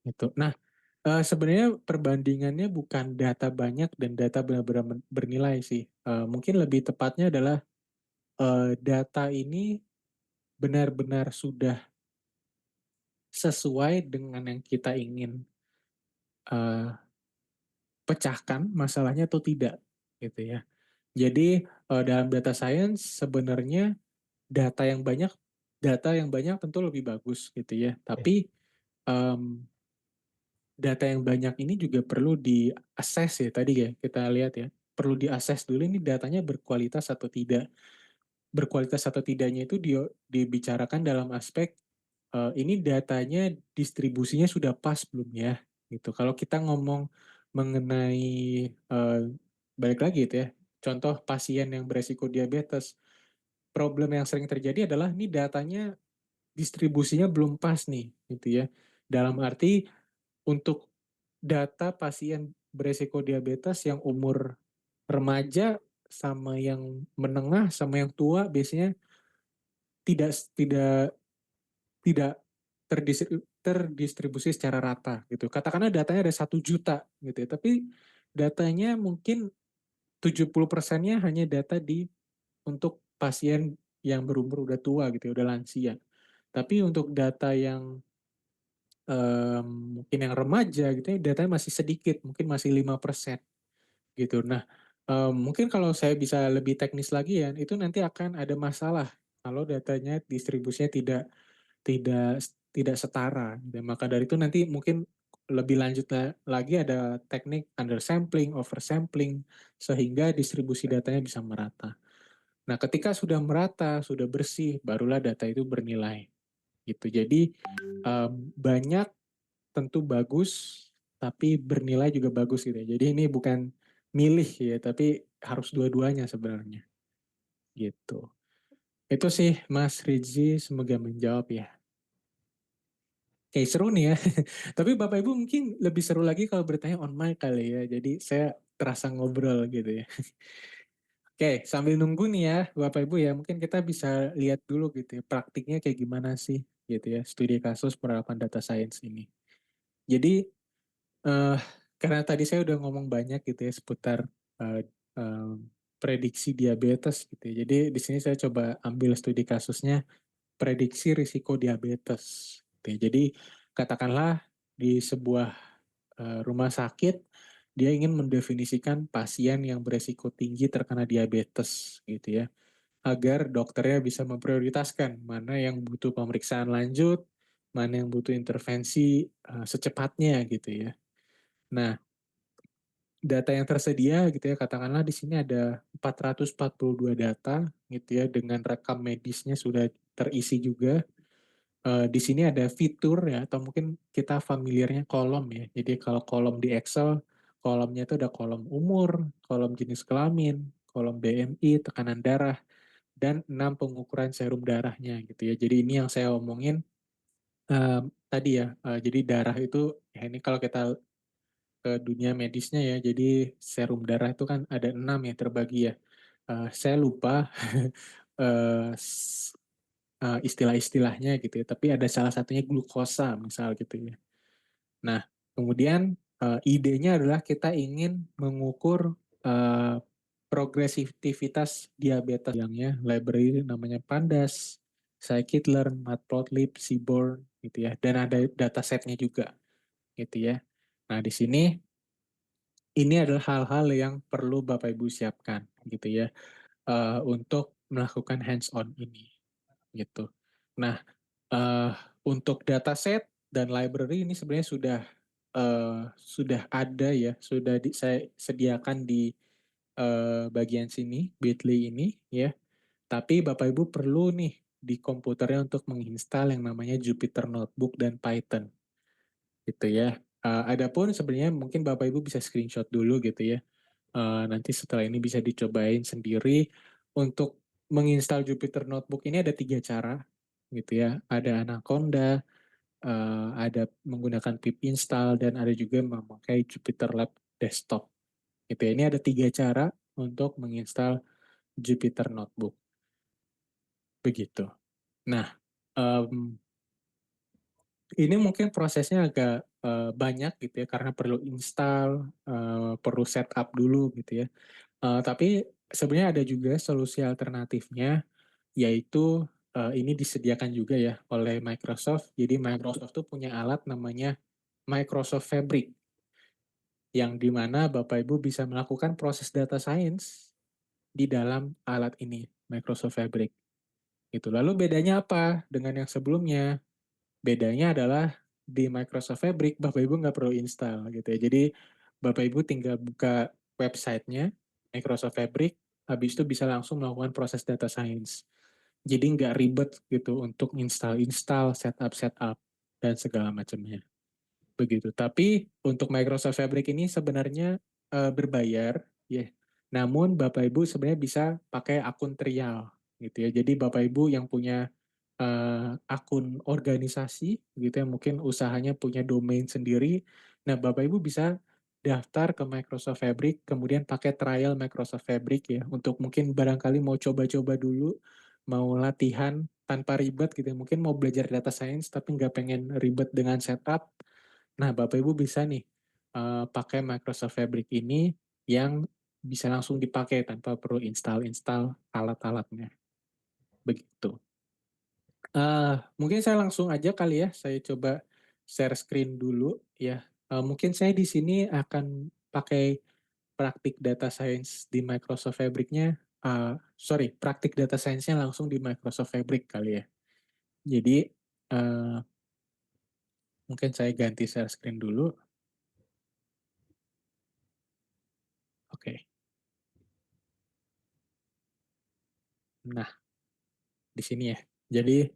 Gitu. Nah, sebenarnya perbandingannya bukan data banyak dan data benar-benar bernilai sih. Mungkin lebih tepatnya adalah data ini benar-benar sudah sesuai dengan yang kita ingin uh, pecahkan masalahnya atau tidak, gitu ya. Jadi dalam data science sebenarnya data yang banyak tentu lebih bagus, gitu ya. Tapi um, data yang banyak ini juga perlu di-assess ya tadi ya kita lihat ya. Perlu di-assess dulu ini datanya berkualitas atau tidak. Berkualitas atau tidaknya itu dibicarakan dalam aspek ini datanya distribusinya sudah pas belum ya gitu. Kalau kita ngomong mengenai balik lagi itu ya, contoh pasien yang beresiko diabetes, problem yang sering terjadi adalah ini datanya distribusinya belum pas nih gitu ya. Dalam arti untuk data pasien beresiko diabetes yang umur remaja sama yang menengah sama yang tua biasanya tidak tidak tidak terdistribusi secara rata gitu. Katakanlah datanya ada 1 juta gitu ya, tapi datanya mungkin 70%-nya hanya data untuk pasien yang berumur udah tua gitu ya, udah lansia. Tapi untuk data yang mungkin yang remaja gitu ya, datanya masih sedikit, mungkin masih 5% gitu. Nah, mungkin kalau saya bisa lebih teknis lagi ya, itu nanti akan ada masalah kalau datanya distribusinya tidak tidak setara. Dan maka dari itu nanti mungkin lebih lanjut lagi ada teknik undersampling, oversampling, sehingga distribusi datanya bisa merata. Nah, ketika sudah merata, sudah bersih, barulah data itu bernilai. Gitu. Jadi banyak tentu bagus, tapi bernilai juga bagus gitu ya. Jadi ini bukan milih ya, tapi harus dua-duanya sebenarnya. Gitu. Itu sih Mas Rizzi, semoga menjawab ya. Oke, seru nih ya. Tapi Bapak Ibu mungkin lebih seru lagi kalau bertanya on mic kali ya. Jadi saya terasa ngobrol gitu ya. Oke, sambil nunggu nih ya Bapak Ibu ya, mungkin kita bisa lihat dulu gitu ya, praktiknya kayak gimana sih gitu ya, studi kasus penerapan data science ini. Jadi Eee, karena tadi saya udah ngomong banyak gitu ya seputar, eee, prediksi diabetes gitu ya. Jadi di sini saya coba ambil studi kasusnya prediksi risiko diabetes gitu ya. Jadi katakanlah di sebuah, rumah sakit, dia ingin mendefinisikan pasien yang beresiko tinggi terkena diabetes gitu ya, agar dokternya bisa memprioritaskan mana yang butuh pemeriksaan lanjut, mana yang butuh intervensi, secepatnya gitu ya. Nah, data yang tersedia gitu ya, katakanlah di sini ada 442 data gitu ya, dengan rekam medisnya sudah terisi juga. Di sini ada fitur ya, atau mungkin kita familiarnya kolom ya. Jadi kalau kolom di Excel, kolomnya itu ada kolom umur, kolom jenis kelamin, kolom BMI, tekanan darah, dan 6 pengukuran serum darahnya gitu ya. Jadi ini yang saya omongin, tadi ya, jadi darah itu ya ini kalau kita ke dunia medisnya ya, jadi serum darah itu kan ada 6 ya terbagi ya. Saya lupa, eee, s istilah-istilahnya gitu ya, tapi ada salah satunya glukosa misal gitu ya. Nah, kemudian, idenya adalah kita ingin mengukur, progresitivitas diabetes bilangnya library namanya Pandas, Scikit-learn, Matplotlib, Seaborn gitu ya, dan ada datasetnya juga gitu ya. Nah, di sini ini adalah hal-hal yang perlu Bapak Ibu siapkan gitu ya, untuk melakukan hands on ini gitu. Nah, Eee, untuk dataset dan library ini sebenarnya sudah ada ya, sudah saya sediakan di, bagian sini, Bitly ini ya. Tapi Bapak Ibu perlu nih di komputernya untuk menginstal yang namanya Jupyter Notebook dan Python gitu ya. Adapun sebenarnya mungkin Bapak Ibu bisa screenshot dulu gitu ya, nanti setelah ini bisa dicobain sendiri. Untuk menginstal Jupyter Notebook ini ada 3 cara gitu ya, ada Anaconda, ada menggunakan pip install dan ada juga memakai Jupyter Lab Desktop gitu ya. Ini ada 3 cara untuk menginstal Jupyter Notebook, begitu. Nah, mmm, ini mungkin prosesnya agak, banyak gitu ya karena perlu install, perlu setup dulu gitu ya. Tapi sebenarnya ada juga solusi alternatifnya, yaitu, ini disediakan juga ya oleh Microsoft. Jadi Microsoft tuh punya alat namanya Microsoft Fabric. Yang di mana Bapak Ibu bisa melakukan proses data science di dalam alat ini, Microsoft Fabric, gitu. Lalu bedanya apa dengan yang sebelumnya? Bedanya adalah di Microsoft Fabric Bapak Ibu nggak perlu install gitu ya. Jadi Bapak Ibu tinggal buka websitenya Microsoft Fabric, habis itu bisa langsung melakukan proses data science. Jadi nggak ribet gitu untuk install-install, setup-setup, dan segala macamnya. Begitu. Tapi untuk Microsoft Fabric ini sebenarnya, berbayar ya, namun Bapak Ibu sebenarnya bisa pakai akun trial gitu ya. Jadi Bapak Ibu yang punya, akun organisasi gitu ya, mungkin usahanya punya domain sendiri. Nah, Bapak Ibu bisa daftar ke Microsoft Fabric, kemudian pakai trial Microsoft Fabric ya, untuk mungkin barangkali mau coba-coba dulu, mau latihan tanpa ribet gitu ya, mungkin mau belajar data science tapi nggak pengen ribet dengan setup. Nah, Bapak Ibu bisa nih, pakai Microsoft Fabric ini yang bisa langsung dipakai tanpa perlu install-install alat-alatnya, begitu. Mungkin saya langsung aja kali ya, saya coba share screen dulu ya. Mungkin saya di sini akan pakai praktik data science di Microsoft Fabric-nya, sorry, praktik data science-nya langsung di Microsoft Fabric kali ya. Jadi, mungkin saya ganti share screen dulu, oke. Nah, di sini ya. Jadi,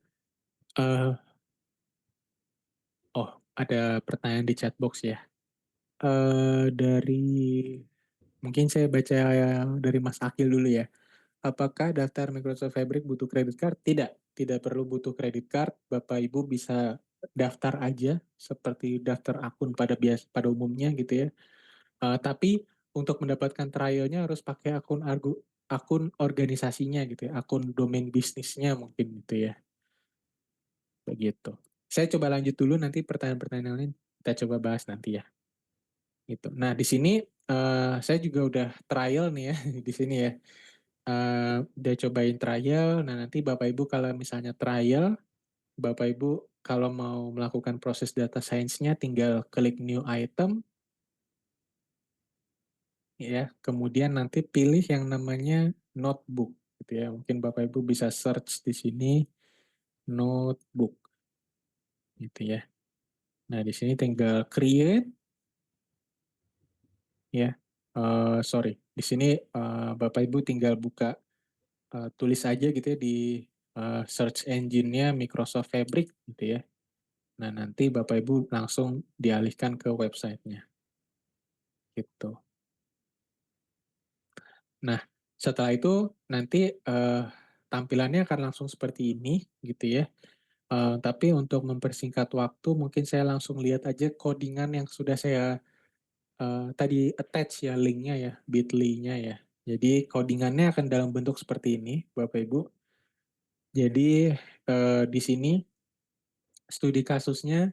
eee, oh, ada pertanyaan di chat box ya. Dari mungkin saya baca dari Mas Akil dulu ya. Apakah daftar Microsoft Fabric butuh credit card? Tidak, tidak perlu butuh credit card. Bapak Ibu bisa daftar aja seperti daftar akun pada umumnya gitu ya. Tapi untuk mendapatkan trial-nya harus pakai akun organisasinya gitu ya, akun domain bisnisnya mungkin gitu ya. Begitu. Saya coba lanjut dulu, nanti pertanyaan-pertanyaan lain kita coba bahas nanti ya. gitu. Nah, di sini, saya juga udah trial nih ya di sini ya, udah cobain trial. Nah, nanti Bapak Ibu kalau misalnya trial, Bapak Ibu kalau mau melakukan proses data science-nya tinggal klik new item ya, kemudian nanti pilih yang namanya notebook gitu ya. Mungkin Bapak Ibu bisa search di sini notebook gitu ya. Nah, di sini tinggal create ya, sorry, di sini, Bapak Ibu tinggal buka, tulis aja gitu ya di, search engine-nya Microsoft Fabric gitu ya. Nah, nanti Bapak Ibu langsung dialihkan ke website-nya, gitu. Nah, setelah itu nanti, tampilannya akan langsung seperti ini gitu ya, tapi untuk mempersingkat waktu mungkin saya langsung lihat aja codingan yang sudah saya, tadi attach ya link-nya ya, bit.ly-nya ya. Jadi codingannya akan dalam bentuk seperti ini Bapak Ibu. Jadi, di sini studi kasusnya,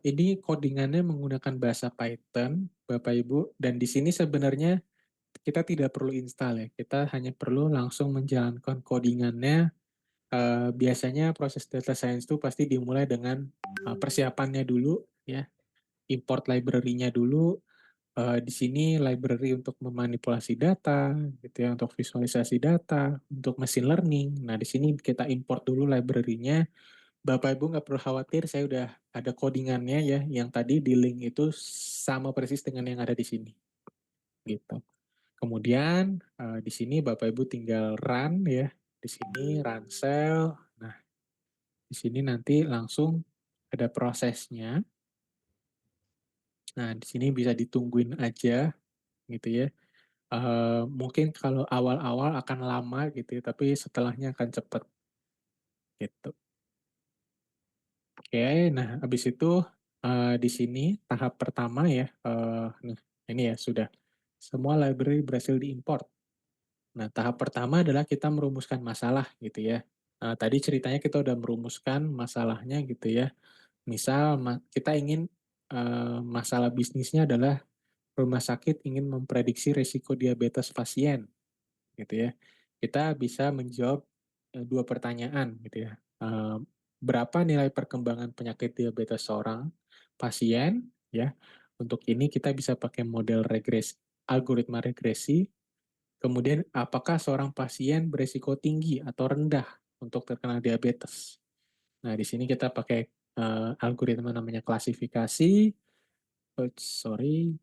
ini codingannya menggunakan bahasa Python Bapak Ibu, dan di sini sebenarnya kita tidak perlu install ya, kita hanya perlu langsung menjalankan codingannya. Biasanya proses data science itu pasti dimulai dengan, persiapannya dulu ya, import library-nya dulu, di sini library untuk memanipulasi data gitu ya, untuk visualisasi data, untuk machine learning. Nah, di sini kita import dulu library-nya. Bapak Ibu nggak perlu khawatir, saya udah ada codingannya ya, yang tadi di link itu sama persis dengan yang ada di sini, gitu. Kemudian, di sini Bapak Ibu tinggal run ya, di sini run cell. Nah, di sini nanti langsung ada prosesnya. Nah, di sini bisa ditungguin aja gitu ya. Mungkin kalau awal-awal akan lama gitu ya, tapi setelahnya akan cepet gitu. Oke, nah habis itu, di sini tahap pertama ya, nah ini ya sudah, semua library berhasil diimport. Nah, tahap pertama adalah kita merumuskan masalah gitu ya. Tadi ceritanya kita udah merumuskan masalahnya gitu ya. Misal kita ingin, masalah bisnisnya adalah rumah sakit ingin memprediksi risiko diabetes pasien gitu ya. Kita bisa menjawab, 2 pertanyaan gitu ya, berapa nilai perkembangan penyakit diabetes seorang pasien ya. Untuk ini kita bisa pakai model algoritma regresi. Kemudian apakah seorang pasien beresiko tinggi atau rendah untuk terkena diabetes? Nah, di sini kita pakai, algoritma namanya klasifikasi. Sorry.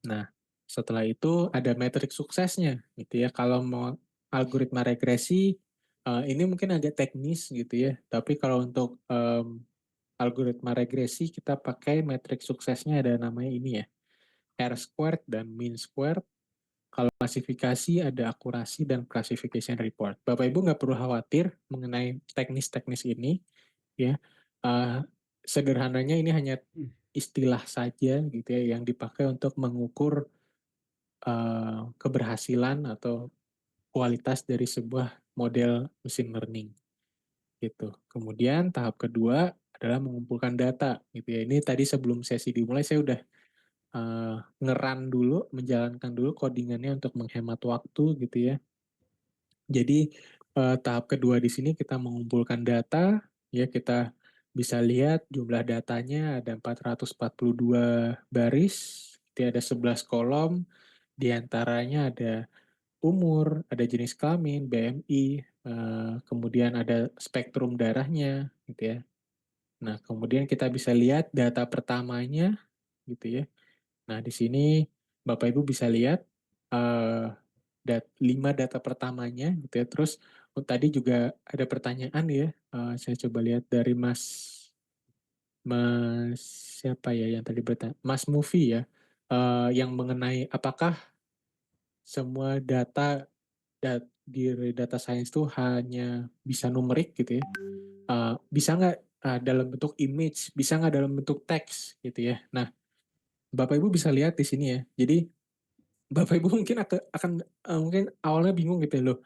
Nah, setelah itu ada metrik suksesnya gitu ya. Kalau mau algoritma regresi, ini mungkin agak teknis gitu ya, tapi kalau untuk, algoritma regresi kita pakai metrik suksesnya ada namanya ini ya, R-squared dan mean squared. Kalau klasifikasi ada akurasi dan classification report. Bapak Ibu nggak perlu khawatir mengenai teknis-teknis ini ya. Eee, Sederhananya ini hanya istilah saja gitu ya yang dipakai untuk mengukur, keberhasilan atau kualitas dari sebuah model machine learning gitu. Kemudian tahap kedua adalah mengumpulkan data gitu ya. Ini tadi sebelum sesi dimulai saya udah, dulu, menjalankan dulu codingannya untuk menghemat waktu gitu ya. Jadi, tahap kedua di sini kita mengumpulkan data, ya kita bisa lihat jumlah datanya ada 442 baris, itu ada 11 kolom, di antaranya ada umur, ada jenis kelamin, BMI, kemudian ada spektrum darahnya gitu ya. Nah, kemudian kita bisa lihat data pertamanya gitu ya. Nah, di sini Bapak Ibu bisa lihat, eee, 5 data pertamanya gitu ya. Terus tadi juga ada pertanyaan ya, saya coba lihat dari Mas siapa ya yang tadi Mas Mufi ya, yang mengenai apakah semua di data science itu hanya bisa numerik gitu ya, bisa nggak, dalam bentuk image, bisa nggak dalam bentuk teks gitu ya. Nah, Bapak Ibu bisa lihat di sini ya. Jadi Bapak Ibu mungkin mungkin awalnya bingung gitu ya, "Loh,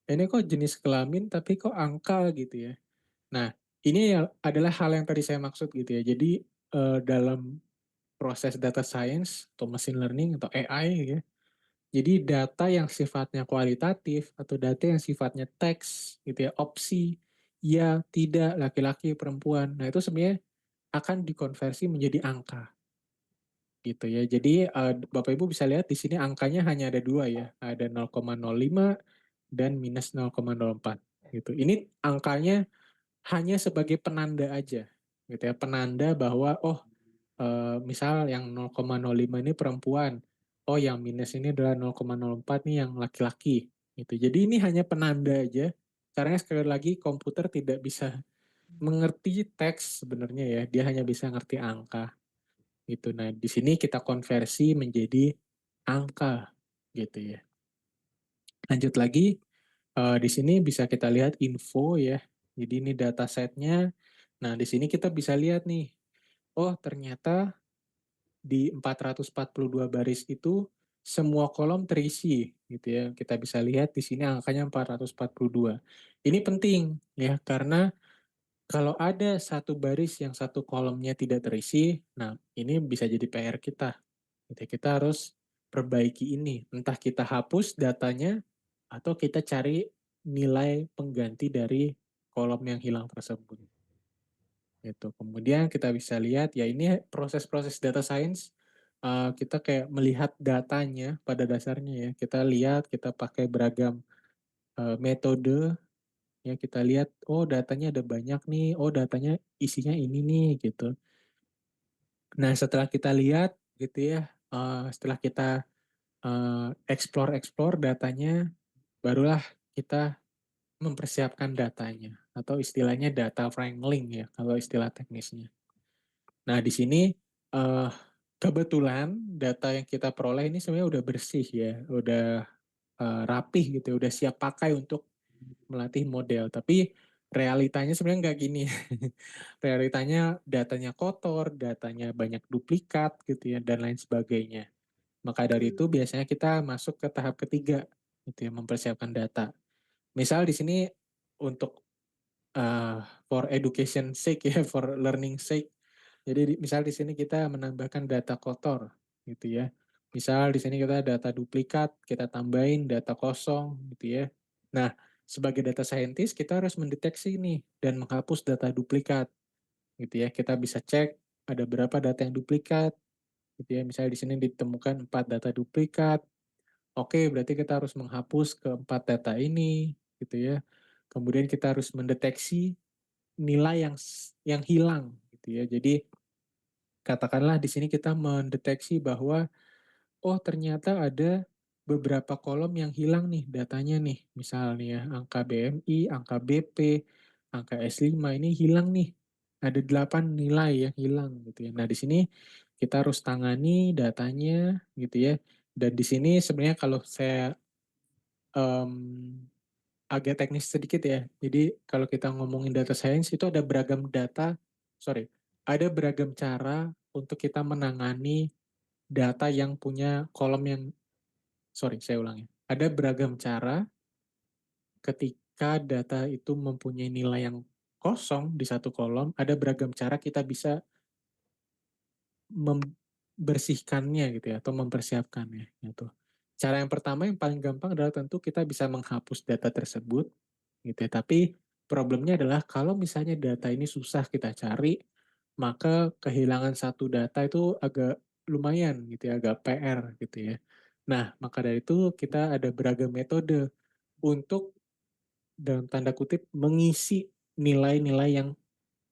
ini kok jenis kelamin tapi kok angka?" Gitu ya. Nah, ini adalah hal yang tadi saya maksud gitu ya. Jadi, dalam proses data science atau machine learning atau AI ya. Jadi data yang sifatnya kualitatif atau data yang sifatnya teks gitu ya, opsi, ya, tidak, laki-laki, perempuan. Nah, itu sebenarnya akan dikonversi menjadi angka gitu ya. Jadi Bapak Ibu bisa lihat di sini angkanya hanya ada dua ya, ada 0,05 dan minus 0,04 gitu. Ini angkanya hanya sebagai penanda aja gitu ya, penanda bahwa oh misal yang 0,05 ini perempuan, oh yang minus ini adalah 0,04 nih yang laki-laki gitu. Jadi ini hanya penanda aja. Caranya sekali lagi komputer tidak bisa mengerti teks sebenarnya ya, dia hanya bisa ngerti angka gitu. Nah, di sini kita konversi menjadi angka gitu ya. Lanjut lagi, di sini bisa kita lihat info ya. Jadi ini data setnya. Nah, di sini kita bisa lihat nih, oh ternyata di 442 baris itu semua kolom terisi gitu ya. Kita bisa lihat di sini angkanya 442. Ini penting ya, karena kalau ada satu baris yang satu kolomnya tidak terisi, nah ini bisa jadi PR kita. Gitu. Kita harus perbaiki ini. Entah kita hapus datanya atau kita cari nilai pengganti dari kolom yang hilang tersebut. Gitu. Kemudian kita bisa lihat ya ini proses-proses data science kita kayak melihat datanya pada dasarnya ya. Kita lihat, kita pakai beragam metode ya kita lihat oh datanya ada banyak nih, oh datanya isinya ini nih gitu. Nah, setelah kita lihat gitu ya, setelah kita explore datanya, barulah kita mempersiapkan datanya atau istilahnya data wrangling ya kalau istilah teknisnya. Nah, di sini uh, kebetulan data yang kita peroleh ini sebenarnya udah bersih ya, udah rapih gitu, udah siap pakai untuk melatih model. Tapi realitanya sebenarnya nggak gini. Realitanya datanya kotor, datanya banyak duplikat gitu ya, dan lain sebagainya. Maka dari itu biasanya kita masuk ke tahap ketiga, gitu ya, mempersiapkan data. Misal di sini untuk for education sake ya, for learning sake. Jadi misal di sini kita menambahkan data kotor, gitu ya. Misal di sini kita data duplikat, kita tambahin data kosong, gitu ya. Nah, sebagai data scientist kita harus mendeteksi nih dan menghapus data duplikat, gitu ya. Kita bisa cek ada berapa data yang duplikat, gitu ya. Misalnya di sini ditemukan 4 data duplikat. Oke, berarti kita harus menghapus keempat data ini, gitu ya. Kemudian kita harus mendeteksi nilai yang hilang gitu ya. Jadi katakanlah di sini kita mendeteksi bahwa oh ternyata ada beberapa kolom yang hilang nih datanya nih. Misalnya ya, angka BMI, angka BP, angka S5 ini hilang nih. Ada 8 nilai yang hilang gitu ya. Nah, di sini kita harus tangani datanya gitu ya. Dan di sini sebenarnya kalau saya um, agak teknis sedikit ya. Jadi kalau kita ngomongin data science itu ada beragam ada beragam cara untuk kita menangani data yang punya kolom yang, saya ulangi. Ada beragam cara ketika data itu mempunyai nilai yang kosong di satu kolom, ada beragam cara kita bisa membersihkannya gitu ya, atau mempersiapkannya gitu. Cara yang pertama yang paling gampang adalah tentu kita bisa menghapus data tersebut gitu ya. Tapi problemnya adalah kalau misalnya data ini susah kita cari, maka kehilangan satu data itu agak lumayan gitu ya, agak PR gitu ya. Nah, maka dari itu kita ada beragam metode untuk dalam tanda kutip mengisi nilai-nilai yang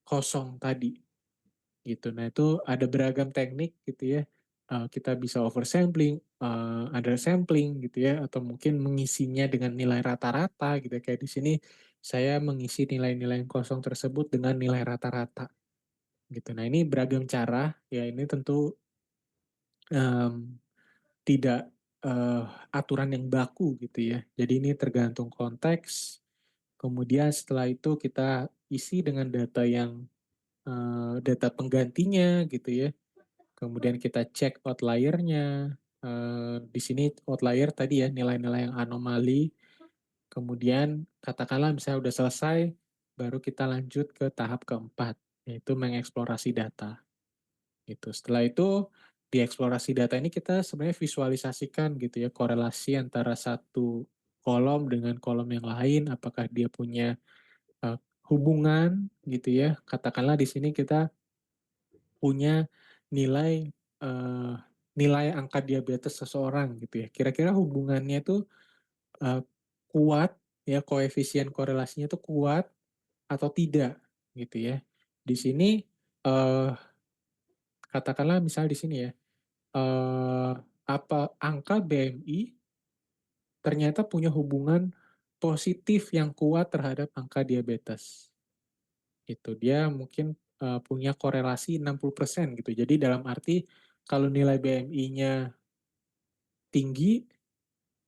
kosong tadi gitu. Nah, itu ada beragam teknik gitu ya. Kita bisa oversampling, undersampling gitu ya, atau mungkin mengisinya dengan nilai rata-rata gitu ya. Kayak di sini saya mengisi nilai-nilai yang kosong tersebut dengan nilai rata-rata gitu. Nah, ini beragam cara ya. Ini tentu um, tidak aturan yang baku gitu ya. Jadi ini tergantung konteks. Kemudian setelah itu kita isi dengan data yang data penggantinya gitu ya. Kemudian kita cek outlier-nya. Di sini outlier tadi ya, nilai-nilai yang anomali. Kemudian katakanlah misalnya udah selesai, baru kita lanjut ke tahap keempat, yaitu mengeksplorasi data. Gitu. Setelah itu di eksplorasi data ini kita sebenarnya visualisasikan gitu ya korelasi antara satu kolom dengan kolom yang lain, apakah dia punya hubungan gitu ya. Katakanlah di sini kita punya nilai eee, nilai angka diabetes seseorang gitu ya. Kira-kira hubungannya itu eee, kuat ya, koefisien korelasinya itu kuat atau tidak gitu ya. Di sini eee, katakanlah misal di sini ya, eee, apa angka BMI ternyata punya hubungan positif yang kuat terhadap angka diabetes. Gitu. Dia mungkin, punya korelasi 60% gitu. Jadi dalam arti kalau nilai BMI-nya tinggi,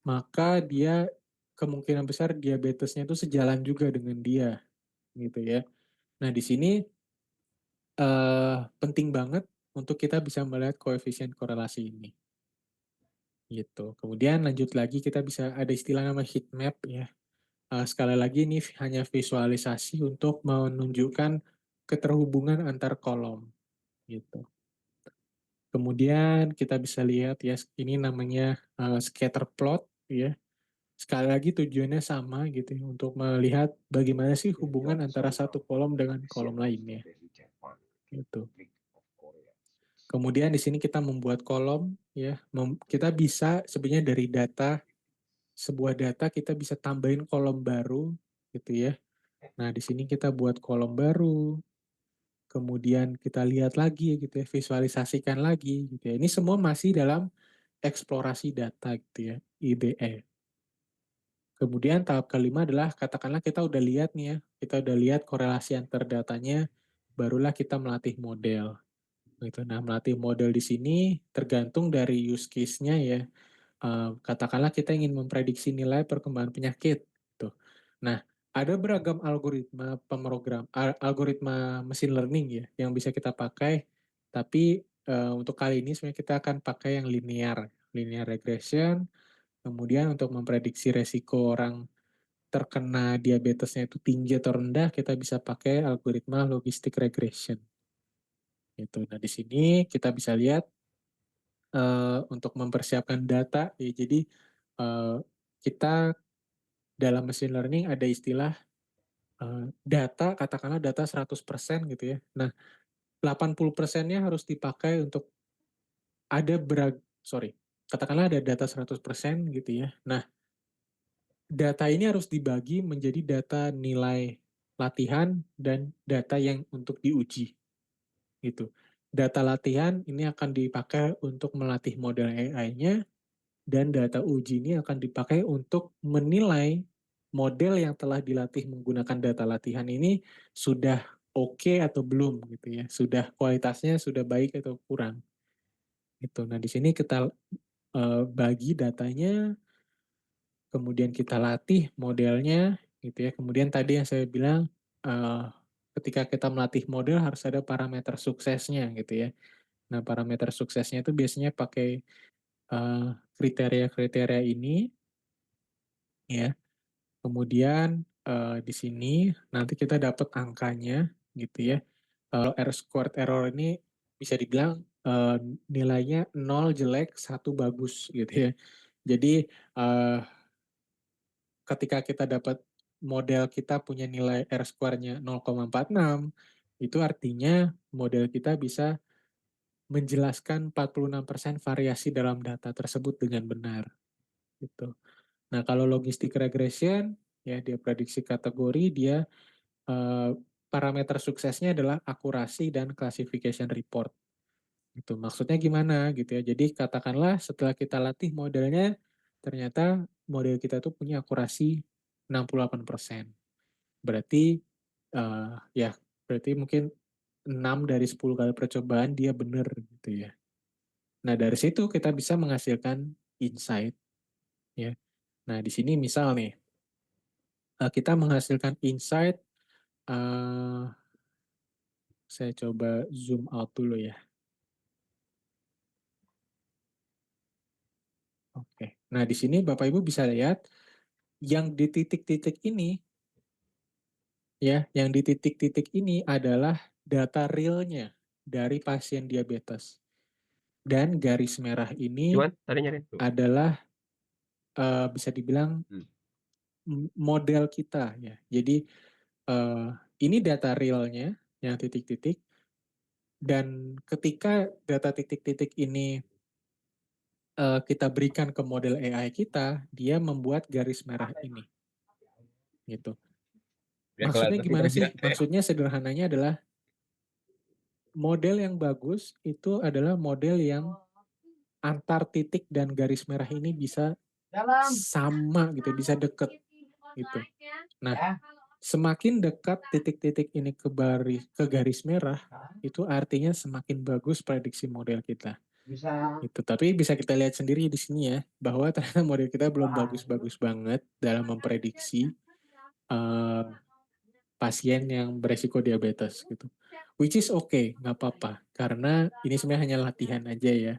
maka dia kemungkinan besar diabetesnya itu sejalan juga dengan dia, gitu ya. Nah di sini, penting banget untuk kita bisa melihat koefisien korelasi ini, gitu. Kemudian lanjut lagi kita bisa ada istilah nama heat map ya. Sekali lagi ini hanya visualisasi untuk menunjukkan keterhubungan antar kolom, gitu. Kemudian kita bisa lihat ya, ini namanya, scatter plot ya. Sekali lagi tujuannya sama gitu ya, untuk melihat bagaimana sih In hubungan antara Yokosuka, satu kolom dengan kolom Shepherds lainnya, Hotel di Jepang, the gitu. Republic of Korea. Kemudian di sini kita membuat kolom ya, kita bisa sebenarnya dari data, sebuah data kita bisa tambahin kolom baru gitu ya. Nah di sini kita buat kolom baru, kemudian kita lihat lagi gitu ya, visualisasikan lagi gitu ya. Ini semua masih dalam eksplorasi data gitu ya, IDE. Kemudian tahap kelima adalah katakanlah kita udah lihat nih ya, kita udah lihat korelasi antar datanya, barulah kita melatih model gitu. Nah, melatih model di sini tergantung dari use case-nya ya. Katakanlah kita ingin memprediksi nilai perkembangan penyakit gitu. Nah, ada beragam algoritma algoritma machine learning ya yang bisa kita pakai, tapi untuk kali ini sebenarnya kita akan pakai yang linear, linear regression. Kemudian untuk memprediksi resiko orang terkena diabetesnya itu tinggi atau rendah, kita bisa pakai algoritma logistic regression, gitu. Nah, di sini kita bisa lihat, untuk mempersiapkan data ya, jadi, kita dalam machine learning ada istilah, data, katakanlah data 100% gitu ya. Nah, 80%-nya harus dipakai untuk ada sorry, katakanlah ada data 100% gitu ya. Nah, data ini harus dibagi menjadi data nilai latihan dan data yang untuk diuji, gitu. Data latihan ini akan dipakai untuk melatih model AI-nya, dan data uji ini akan dipakai untuk menilai model yang telah dilatih menggunakan data latihan ini sudah oke atau belum gitu ya, sudah kualitasnya sudah baik atau kurang, gitu. Nah, di sini kita, bagi datanya, kemudian kita latih modelnya gitu ya. Kemudian tadi yang saya bilang, eee, ketika kita melatih model harus ada parameter suksesnya gitu ya. Nah, parameter suksesnya itu biasanya pakai, kriteria-kriteria ini ya. Kemudian, di sini nanti kita dapat angkanya gitu ya. Kalau R-squared error ini bisa dibilang, nilainya 0 jelek, 1 bagus gitu ya. Jadi, ketika kita dapat model kita punya nilai R-square-nya 0,46, itu artinya model kita bisa menjelaskan 46% variasi dalam data tersebut dengan benar, gitu. Nah, kalau logistic regression, ya dia prediksi kategori, dia, eee, parameter suksesnya adalah akurasi dan classification report, gitu. Maksudnya gimana gitu ya, jadi katakanlah setelah kita latih modelnya, ternyata model kita tuh punya akurasi 68%. Berarti, ya berarti mungkin 6 dari 10 kali percobaan dia benar gitu ya. Nah dari situ kita bisa menghasilkan insight ya. Nah di sini misal nih, kita menghasilkan insight, eee, saya coba zoom out dulu ya. Oke. Nah di sini Bapak Ibu bisa lihat yang di titik-titik ini ya, yang di titik-titik ini adalah data realnya dari pasien diabetes. Dan garis merah ini Cuman tadi nyariin tuh. adalah, bisa dibilang Hmm. model kita ya. Jadi, ini data realnya yang titik-titik, dan ketika data titik-titik ini, kita berikan ke model AI kita, dia membuat garis merah ini, gitu. Biar Maksudnya kelihatan gimana tidak sih? nyata ya. Maksudnya sederhananya adalah model yang bagus itu adalah model yang antar titik dan garis merah ini bisa sama gitu, bisa deket gitu. Nah, semakin dekat titik-titik ini ke garis merah, itu artinya semakin bagus prediksi model kita. Itu. Tapi bisa kita lihat sendiri di sini ya, bahwa ternyata model kita belum bagus-bagus banget dalam memprediksi uh, pasien yang beresiko diabetes gitu. Which is okay, nggak apa-apa. Karena ini sebenarnya hanya latihan aja ya.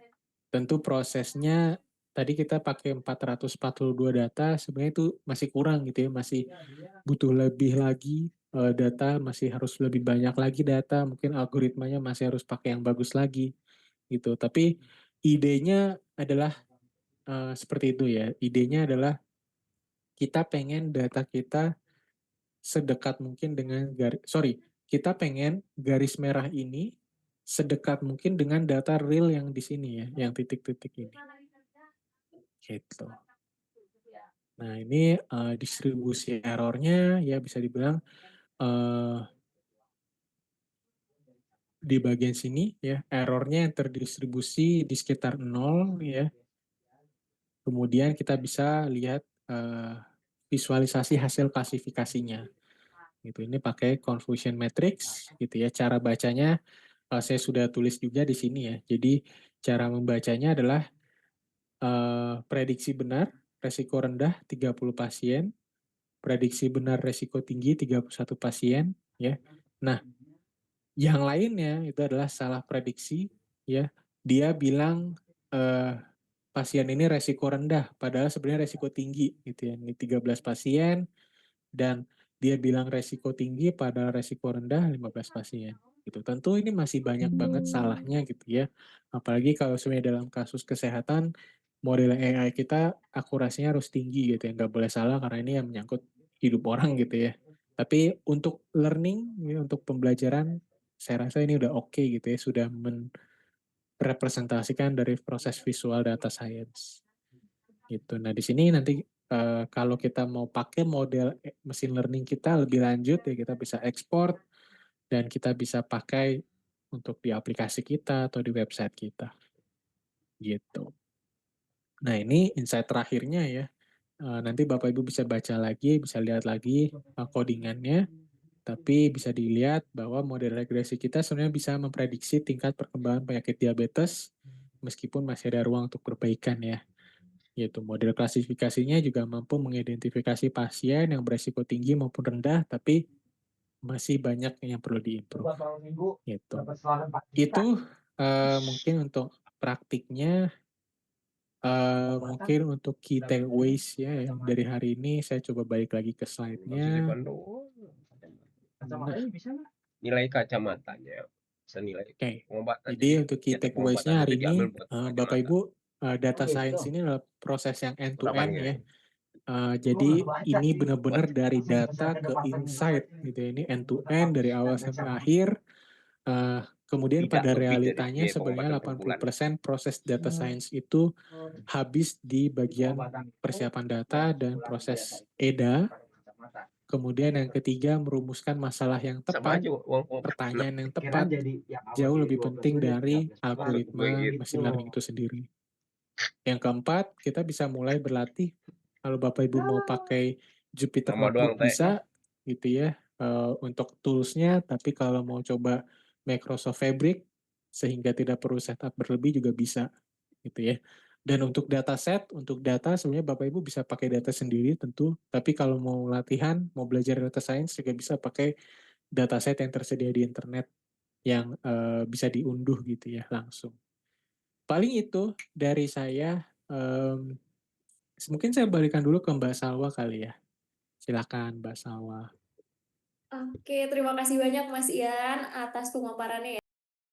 Tentu prosesnya tadi kita pakai 442 data, sebenarnya itu masih kurang gitu ya, masih butuh lebih lagi data, masih harus lebih banyak lagi data, mungkin algoritmanya masih harus pakai yang bagus lagi gitu. Tapi idenya adalah seperti itu ya. Idenya adalah kita pengen data kita sedekat mungkin dengan kita pengen garis merah ini sedekat mungkin dengan data real yang di sini ya, yang titik-titik ini. Gitu. Nah, ini distribusi errornya ya bisa dibilang di bagian sini ya, errornya yang terdistribusi di sekitar 0 ya. Kemudian kita bisa lihat visualisasi hasil klasifikasinya. Gitu. Ini pakai confusion matrix gitu ya. Cara bacanya saya sudah tulis juga di sini ya. Jadi cara membacanya adalah prediksi benar resiko rendah 30 pasien, prediksi benar resiko tinggi 31 pasien ya. Nah, yang lainnya itu adalah salah prediksi ya. Dia bilang pasien ini resiko rendah padahal sebenarnya resiko tinggi gitu ya. Ini 13 pasien dan dia bilang resiko tinggi padahal resiko rendah 15 pasien gitu. Tentu ini masih banyak banget salahnya gitu ya. Apalagi kalau sebenarnya dalam kasus kesehatan model AI kita akurasinya harus tinggi gitu ya. Nggak boleh salah karena ini yang menyangkut hidup orang gitu ya. Tapi untuk learning, ya, untuk pembelajaran, saya rasa ini udah oke gitu ya. Sudah merepresentasikan dari proses visual data science gitu. Nah, di sini nanti kalau kita mau pakai model mesin learning kita lebih lanjut ya kita bisa ekspor dan kita bisa pakai untuk di aplikasi kita atau di website kita gitu. Nah, ini insight terakhirnya ya. Nanti Bapak Ibu bisa baca lagi, bisa lihat lagi codingannya, tapi bisa dilihat bahwa model regresi kita sebenarnya bisa memprediksi tingkat perkembangan penyakit diabetes meskipun masih ada ruang untuk perbaikan ya. Yaitu model klasifikasinya juga mampu mengidentifikasi pasien yang beresiko tinggi maupun rendah, tapi masih banyak yang perlu diimprove. Gitu. Itu mungkin untuk praktiknya, mungkin untuk key takeaways ya yang dari hari ini saya coba balik lagi ke slide-nya. Nah, Nilai kacamatanya senilai Oke. pengobatan. Jadi Jadi untuk key cetek pengobatan takeaways-nya itu hari diambil ini, buat Bapak kacamata. Ibu, data science ini adalah proses yang end to Harapan end gitu. ya. Jadi ini benar-benar dari data ke insight gitu ya. Ini end to end dari awal sampai akhir. Kemudian Tidak pada lebih dari realitanya biaya sebenarnya pengobatan per bulan. 80% proses data science itu habis di bagian persiapan data dan proses EDA. Kemudian yang ketiga merumuskan masalah yang Sama tepat, aja uang pengobatan. Nah, pertanyaan yang tepat, jauh lebih penting dari algoritma begitu. machine learning itu sendiri. Yang keempat, kita bisa mulai berlatih. Kalau Bapak Ibu mau pakai Jupyter Nama doang Notebook teh. bisa, gitu ya, untuk tools-nya. Tapi kalau mau coba Microsoft Fabric, sehingga tidak perlu setup berlebih juga bisa, gitu ya. Dan untuk dataset, untuk data sebenarnya Bapak Ibu bisa pakai data sendiri tentu. Tapi kalau mau latihan, mau belajar data science juga bisa pakai dataset yang tersedia di internet yang bisa diunduh gitu ya langsung. Paling itu dari saya. Mungkin saya balikan dulu ke Mbak Salwa kali ya. Silakan Mbak Salwa. Oke, terima kasih banyak Mas Ian atas pemaparannya ya.